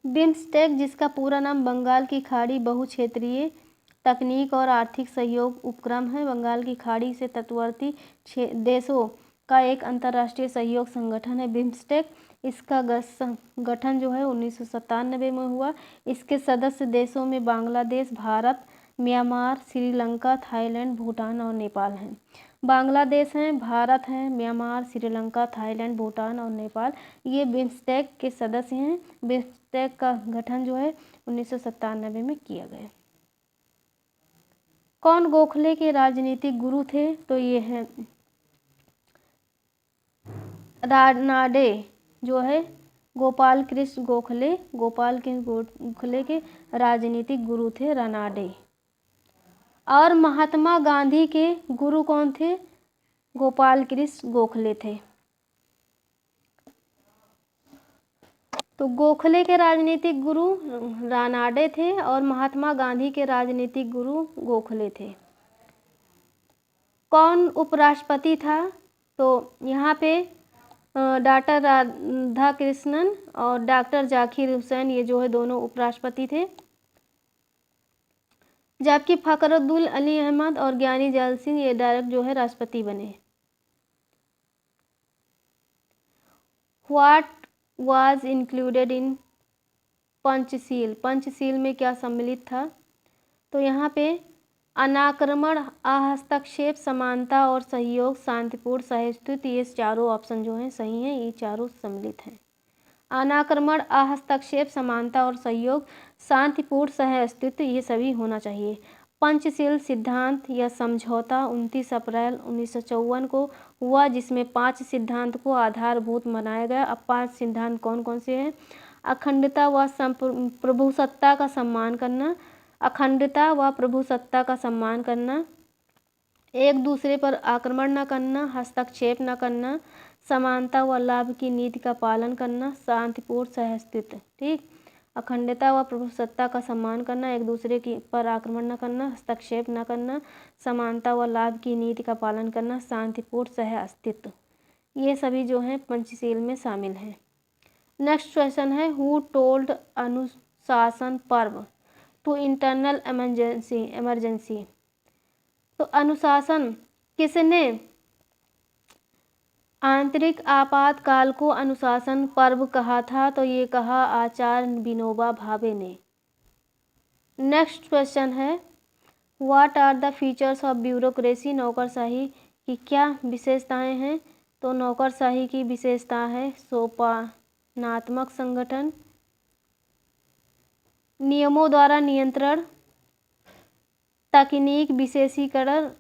बिम्स्टेक जिसका पूरा नाम बंगाल की खाड़ी बहुक्षेत्रीय तकनीक और आर्थिक सहयोग उपक्रम है, बंगाल की खाड़ी से तटवर्ती देशों का एक अंतर्राष्ट्रीय सहयोग संगठन है बिम्स्टेक। इसका गठन जो है 1997 में हुआ। इसके सदस्य देशों में बांग्लादेश, भारत, म्यांमार, श्रीलंका, थाईलैंड, भूटान और नेपाल हैं। बांग्लादेश हैं, भारत हैं, म्यांमार, श्रीलंका, थाईलैंड, भूटान और नेपाल, ये बिम्स्टेक के सदस्य हैं। बिम्स्टेक का गठन जो है 1997 में किया गया। कौन गोखले के राजनीतिक गुरु थे? तो ये है रानाडे जो है गोपाल कृष्ण गोखले, गोपाल कृष्ण गोखले के राजनीतिक गुरु थे रानाडे। और महात्मा गांधी के गुरु कौन थे? गोपाल कृष्ण गोखले थे। तो गोखले के राजनीतिक गुरु रानाडे थे और महात्मा गांधी के राजनीतिक गुरु गोखले थे। कौन उपराष्ट्रपति था? तो यहाँ पे डॉक्टर राधाकृष्णन और डॉक्टर जाकिर हुसैन, ये जो है दोनों उपराष्ट्रपति थे, जबकि फखरुद्दीन अली अहमद और ज्ञानी जैल सिंह ये डायरेक्ट जो है राष्ट्रपति बने। व्हाट वाज इंक्लूडेड इन पंचशील, पंचशील में क्या सम्मिलित था? तो यहाँ पे अनाक्रमण, हस्तक्षेप, समानता और सहयोग, शांतिपूर्ण सहास्तित्व, ये चारों ऑप्शन जो हैं सही हैं, ये चारों सम्मिलित हैं। अनाक्रमण, हस्तक्षेप, समानता और सहयोग, शांतिपूर्ण सहास्तित्व, ये सभी होना चाहिए। पंचशील सिद्धांत या समझौता 29 अप्रैल 1954 को हुआ, जिसमें 5 सिद्धांत को आधारभूत बनाया गया। अब 5 सिद्धांत कौन कौन से हैं? अखंडता व प्रभुसत्ता का सम्मान करना, अखंडता व प्रभुसत्ता का सम्मान करना, एक दूसरे पर आक्रमण न करना, हस्तक्षेप न करना, समानता व लाभ की नीति का पालन करना, शांतिपूर्ण सहास्तित्व। ठीक, अखंडता व प्रभुसत्ता का सम्मान करना, एक दूसरे की पर आक्रमण न करना, हस्तक्षेप न करना, समानता व लाभ की नीति का पालन करना, शांतिपूर्ण सहास्तित्व, ये सभी जो हैं पंचशील में शामिल हैं। नेक्स्ट क्वेश्चन है, हु टोल्ड अनुशासन पर्व टू इंटरनल इमरजेंसी। तो अनुशासन किसने आंतरिक आपातकाल को अनुशासन पर्व कहा था? तो ये कहा आचार्य विनोबा भावे ने। नेक्स्ट क्वेश्चन है, what are the features of bureaucracy, नौकरशाही की क्या विशेषताएं हैं? तो नौकरशाही की विशेषता है सोपानात्मक संगठन, नियमों द्वारा नियंत्रण, तकनीक विशेषीकरण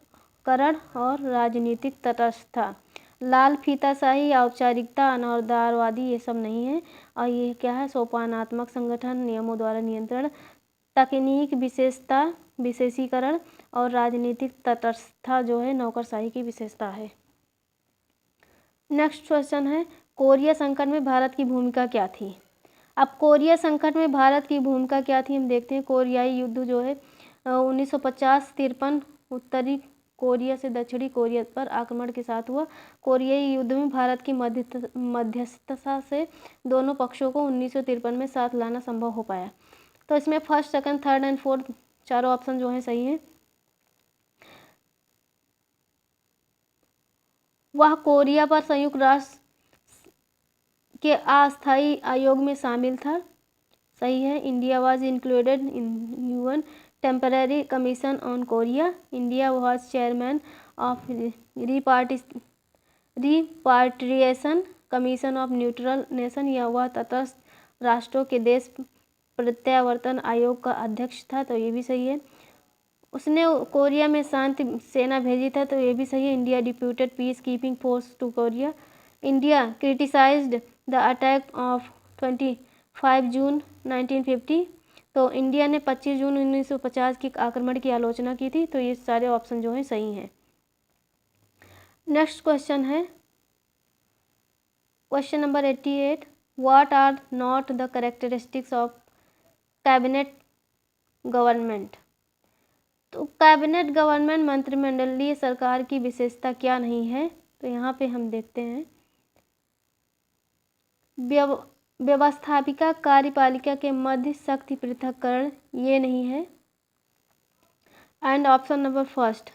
और राजनीतिक तटस्थता। लाल फीताशाही, औपचारिकता, अनादरवादी, ये सब नहीं है। और ये क्या है? सोपानात्मक संगठन, नियमों द्वारा नियंत्रण, तकनीक विशेषीकरण और राजनीतिक तटस्थता जो है नौकरशाही की विशेषता है। नेक्स्ट क्वेश्चन है, कोरिया संकट में भारत की भूमिका क्या थी? अब कोरिया संकट में भारत की भूमिका क्या थी हम देखते हैं। कोरियाई युद्ध जो है 1950-53 उत्तरी कोरिया से दक्षिणी कोरिया पर आक्रमण के साथ हुआ। कोरियाई युद्ध में भारत की मध्यस्थता से दोनों पक्षों को 1953 में साथ लाना संभव हो पाया। तो इसमें first, second, third and fourth चारों ऑप्शन जो हैं सही हैं। वह कोरिया पर संयुक्त राष्ट्र के अस्थायी आयोग में शामिल था, सही है। India was included in UN temporary commission on Korea. India was chairman of repatriation commission of neutral nation, या वह तटस्थ राष्ट्रों के देश प्रत्यावर्तन आयोग का अध्यक्ष था, तो ये भी सही है। उसने कोरिया में शांति सेना भेजी था, तो ये भी सही है। India deputed peace keeping force to Korea. India criticized the attack of 25 June 1950, तो इंडिया ने 25 जून 1950 के आक्रमण की आलोचना की थी, तो ये सारे ऑप्शन जो हैं सही हैं। नेक्स्ट क्वेश्चन है question number 88। What are not the characteristics of cabinet government. तो कैबिनेट गवर्नमेंट मंत्रिमंडलीय सरकार की विशेषता क्या नहीं है, तो यहाँ पे हम देखते हैं व्यवस्थापिका कार्यपालिका के मध्य शक्ति पृथक्करण, ये नहीं है। एंड ऑप्शन नंबर फर्स्ट,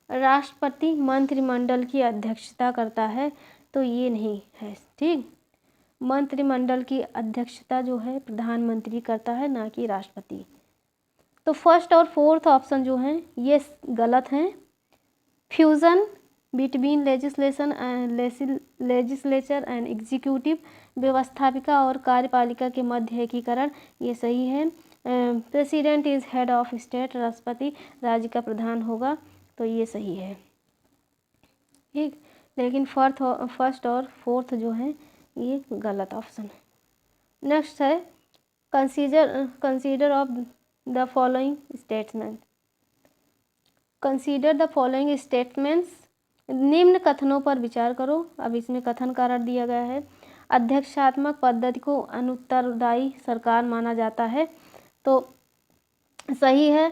राष्ट्रपति मंत्रिमंडल की अध्यक्षता करता है, तो ये नहीं है। ठीक, मंत्रिमंडल की अध्यक्षता जो है प्रधानमंत्री करता है, ना कि राष्ट्रपति। तो फर्स्ट और फोर्थ ऑप्शन जो हैं ये गलत हैं। Fusion between legislature and executive, व्यवस्थापिका और कार्यपालिका के मध्य एकीकरण, ये सही है। President is head of state, राष्ट्रपति राज्य का प्रधान होगा, तो ये सही है। ठीक, लेकिन फर्स्ट और फोर्थ जो है ये गलत ऑप्शन है। नेक्स्ट है consider of the following statement. Consider the following statements, निम्न कथनों पर विचार करो। अब इसमें कथन कारण दिया गया है। अध्यक्षात्मक पद्धति को अनुत्तरदायी सरकार माना जाता है, तो सही है।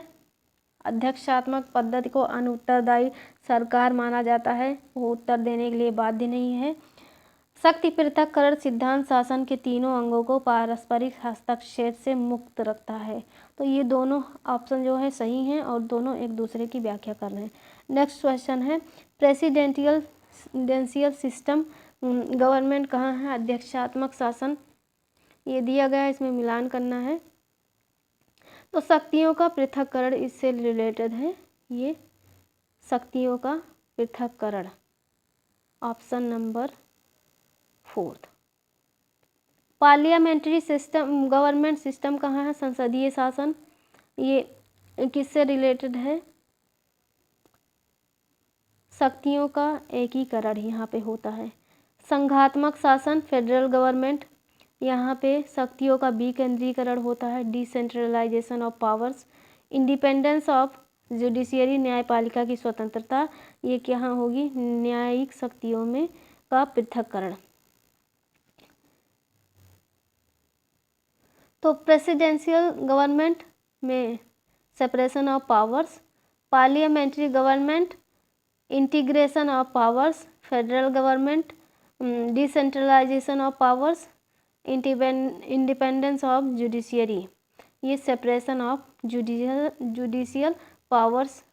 अध्यक्षात्मक पद्धति को अनुत्तरदायी सरकार माना जाता है, वो उत्तर देने के लिए बाध्य नहीं है। शक्ति पृथक्करण सिद्धांत शासन के तीनों अंगों को पारस्परिक हस्तक्षेप से मुक्त रखता है, तो ये दोनों ऑप्शन जो है सही हैं और दोनों एक दूसरे की व्याख्या कर रहे हैं। नेक्स्ट क्वेश्चन है प्रेसिडेंशियल सिस्टम गवर्नमेंट कहाँ है, अध्यक्षात्मक शासन, ये दिया गया है, इसमें मिलान करना है। तो शक्तियों का पृथक्करण इससे रिलेटेड है, ये शक्तियों का पृथक्करण, option number fourth. Parliamentary system government system कहाँ है, संसदीय शासन, ये किससे रिलेटेड है, शक्तियों का एकीकरण यहाँ पे होता है। संघात्मक शासन फेडरल गवर्नमेंट, यहाँ पे शक्तियों का विकेंद्रीकरण होता है, decentralization of powers. Independence of judiciary, न्यायपालिका की स्वतंत्रता, ये क्या होगी, न्यायिक शक्तियों में का पृथक्करण। तो प्रेसिडेंशियल गवर्नमेंट में separation of powers, parliamentary government integration of powers, federal government decentralization of powers, independence of judiciary, ये सेपरेशन ऑफ जुडिशियल पावर्स,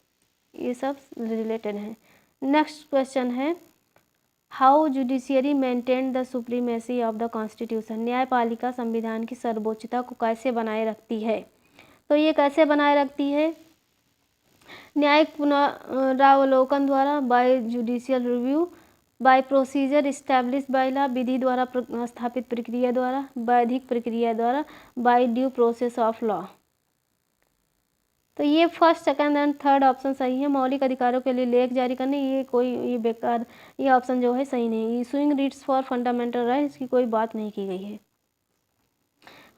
ये सब रिलेटेड हैं। नेक्स्ट क्वेश्चन है how judiciary maintain the supremacy of the constitution, न्यायपालिका संविधान की सर्वोच्चता को कैसे बनाए रखती है, तो ये कैसे बनाए रखती है, न्यायिक पुनरावलोकन द्वारा, by judicial review, by procedure establish by law, विधि द्वारा स्थापित प्रक्रिया द्वारा, वैधिक प्रक्रिया द्वारा, by due process of law. तो ये first second and third option सही है। मौलिक अधिकारों के लिए लेख जारी करने, ये बेकार, ये ऑप्शन जो है सही नहीं। Issuing Ritz for fundamental rights की कोई बात नहीं की गई है।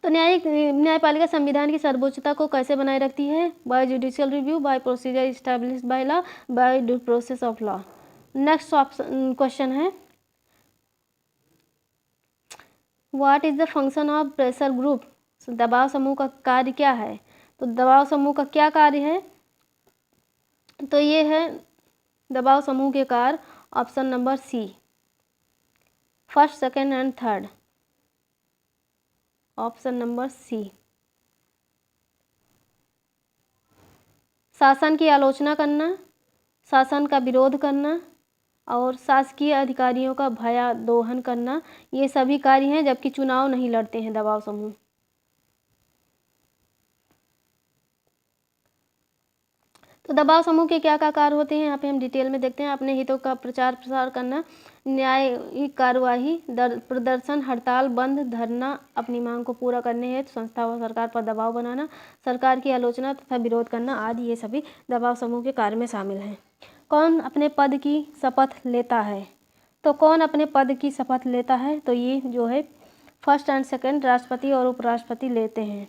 तो न्यायपालिका संविधान की सर्वोच्चता को कैसे बनाए रखती है, by judicial review, by procedure establish by law, by due process of law. Next option question है what is the function of pressure group, दबाव समूह का कार्य क्या है, तो दबाव समूह का क्या कार्य है, तो ये है दबाव समूह के कार्य, option number C, first second and third, option number C. शासन की आलोचना करना, शासन का विरोध करना और शासकीय अधिकारियों का भयादोहन करना, ये सभी कार्य हैं, जबकि चुनाव नहीं लड़ते हैं दबाव समूह। तो दबाव समूह के क्या क्या कार्य होते हैं यहाँ पे हम डिटेल में देखते हैं। अपने हितों का प्रचार प्रसार करना, न्यायिक कार्यवाही, प्रदर्शन, हड़ताल, बंद, धरना, अपनी मांग को पूरा करने हेतु संस्था व सरकार पर दबाव बनाना, सरकार की आलोचना तथा विरोध करना आदि, ये सभी दबाव समूह के कार्य में शामिल हैं। कौन अपने पद की शपथ लेता है? तो कौन अपने पद की शपथ लेता है? तो ये जो है फर्स्ट एंड सेकंड राष्ट्रपति और उपराष्ट्रपति लेते हैं।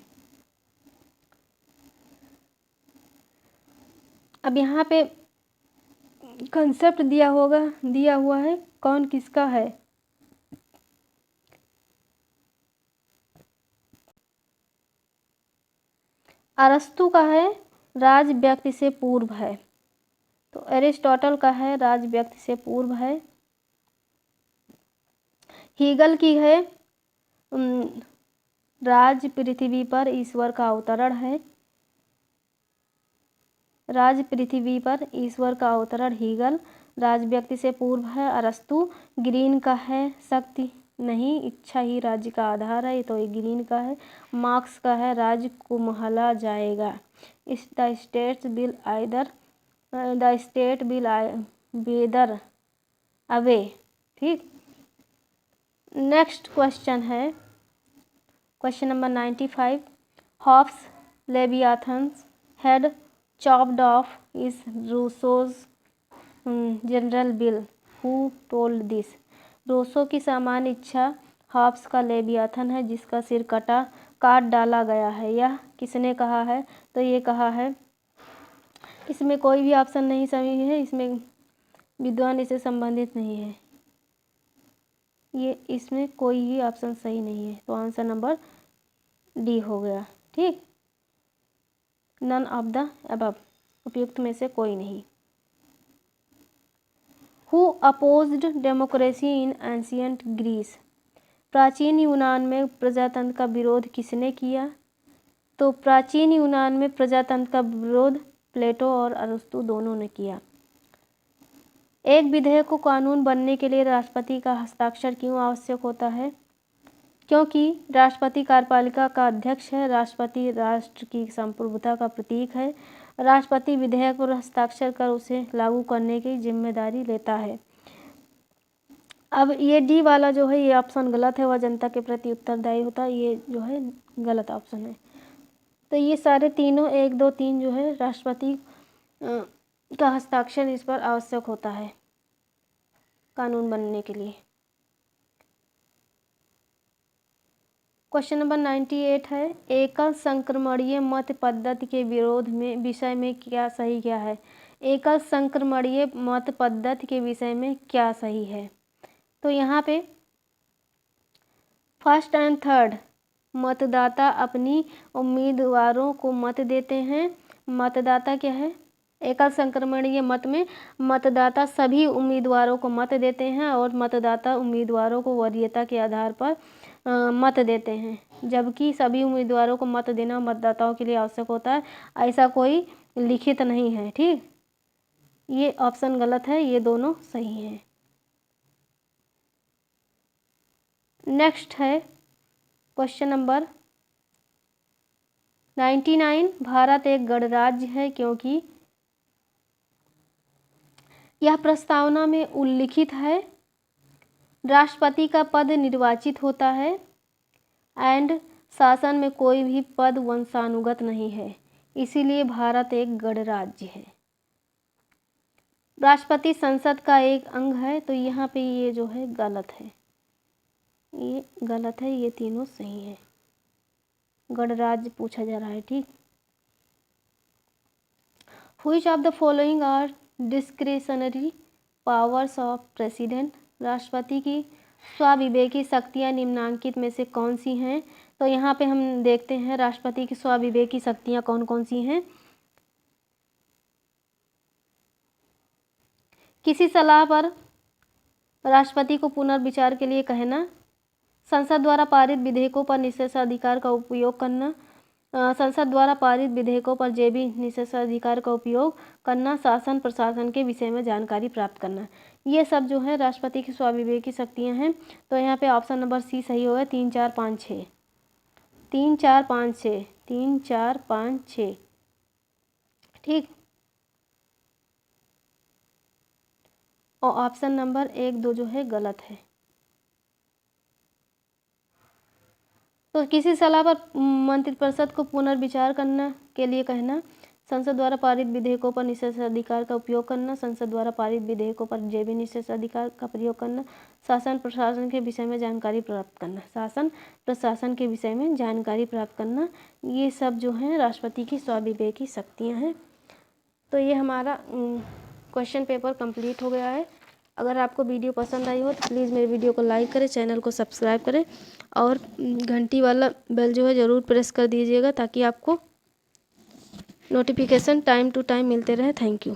अब यहाँ पे कंसेप्ट दिया हुआ है कौन किसका है। अरस्तु का है राज व्यक्ति से पूर्व है, तो एरिस्टोटल का है राज व्यक्ति से पूर्व है। हीगल की है राज पृथ्वी पर ईश्वर का अवतरण है, राज पृथ्वी पर ईश्वर का अवतरण हीगल राज व्यक्ति से पूर्व है। अरस्तु ग्रीन का है शक्ति नहीं इच्छा ही राज्य का आधार है, तो ये ग्रीन का है। मार्क्स का है राज्य कुम्हला जाएगा, इस the state will wither away. ठीक, नेक्स्ट क्वेश्चन है question number 95। Hobbes Leviathan's head chopped off is Rousseau's general will, who told this. Rousseau की सामान्य इच्छा हॉब्स का लेवियाथन है जिसका सिर काट डाला गया है, यह किसने कहा है? तो ये कहा है, इसमें कोई भी ऑप्शन नहीं सही है, इसमें विद्वान इसे संबंधित नहीं है, ये इसमें कोई ही ऑप्शन सही नहीं है, तो आंसर नंबर डी हो गया। ठीक, नन ऑफ द अबव, उपयुक्त में से कोई नहीं। Who opposed democracy in ancient Greece, प्राचीन यूनान में प्रजातंत्र का विरोध किसने किया? तो प्राचीन यूनान में प्रजातंत्र का विरोध प्लेटो और अरस्तु दोनों ने किया। एक विधेयक को कानून बनने के लिए राष्ट्रपति का हस्ताक्षर क्यों आवश्यक होता है? क्योंकि राष्ट्रपति कार्यपालिका का अध्यक्ष है, राष्ट्रपति राष्ट्र की संप्रभुता का प्रतीक है, राष्ट्रपति विधेयक पर हस्ताक्षर कर उसे लागू करने की जिम्मेदारी लेता है। अब ये डी वाला जो है ये ऑप्शन गलत है, वह जनता के प्रति उत्तरदायी होता है, ये जो है गलत ऑप्शन है। तो ये सारे तीनों 1, 2, 3 जो है राष्ट्रपति का हस्ताक्षर इस पर आवश्यक होता है कानून बनने के लिए। क्वेश्चन नंबर 98 है, एकल संक्रमणीय मत पद्धति के विरोध में विषय में क्या सही क्या है? एकल संक्रमणीय मत पद्धति के विषय में क्या सही है? तो यहाँ पे फर्स्ट एंड थर्ड मतदाता अपनी उम्मीदवारों को मत देते हैं। मतदाता क्या है? एकल संक्रमणीय मत में मतदाता सभी उम्मीदवारों को मत देते हैं और मतदाता उम्मीदवारों को वरीयता के आधार पर मत देते हैं, जबकि सभी उम्मीदवारों को मत देना मतदाताओं के लिए आवश्यक होता है, ऐसा कोई लिखित नहीं है। ठीक, ये ऑप्शन गलत है, ये दोनों सही हैं। नेक्स्ट है क्वेश्चन नंबर 99। भारत एक गणराज्य है क्योंकि यह प्रस्तावना में उल्लिखित है, राष्ट्रपति का पद निर्वाचित होता है एंड शासन में कोई भी पद वंशानुगत नहीं है, इसीलिए भारत एक गणराज्य है। राष्ट्रपति संसद का एक अंग है, तो यहाँ पे ये जो है गलत है, ये गलत है, ये तीनों सही है। गणराज्य पूछा जा रहा है। ठीक, which of the following are discretionary powers of president, राष्ट्रपति की स्वाविवेकी शक्तियाँ निम्नांकित में से कौन सी हैं? तो यहाँ पे हम देखते हैं राष्ट्रपति की स्वाविवेकी शक्तियाँ कौन कौन सी हैं। किसी सलाह पर राष्ट्रपति को पुनर्विचार के लिए कहना, संसद द्वारा पारित विधेयकों पर निषेधाधिकार का उपयोग करना, संसद द्वारा पारित विधेयकों पर जेबी निषेधाधिकार का उपयोग करना, शासन प्रशासन के विषय में जानकारी प्राप्त करना, ये सब जो है राष्ट्रपति की स्वाविवेकी शक्तियाँ हैं। तो यहाँ पे ऑप्शन नंबर सी सही होगा, 3, 4, 5, 6, 3, 4, 5, 6, 3, 4, 5, 6। ठीक, और ऑप्शन नंबर 1, 2 जो है गलत है। तो किसी सलाह पर मंत्रिपरिषद को पुनर्विचार करने के लिए कहना, संसद द्वारा पारित विधेयकों पर निषेधाधिकार का उपयोग करना, संसद द्वारा पारित विधेयकों पर जैव निषेधाधिकार का प्रयोग करना, शासन प्रशासन के विषय में जानकारी प्राप्त करना, शासन प्रशासन के विषय में जानकारी प्राप्त करना, ये सब जो हैं राष्ट्रपति की स्वाविवेकी शक्तियाँ हैं। तो ये हमारा क्वेश्चन पेपर कंप्लीट हो गया है। अगर आपको वीडियो पसंद आई हो तो प्लीज़ मेरे वीडियो को लाइक करें, चैनल को सब्सक्राइब करें और घंटी वाला बेल जो है ज़रूर प्रेस कर दीजिएगा ताकि आपको नोटिफिकेशन टाइम टू टाइम मिलते रहे। Thank you.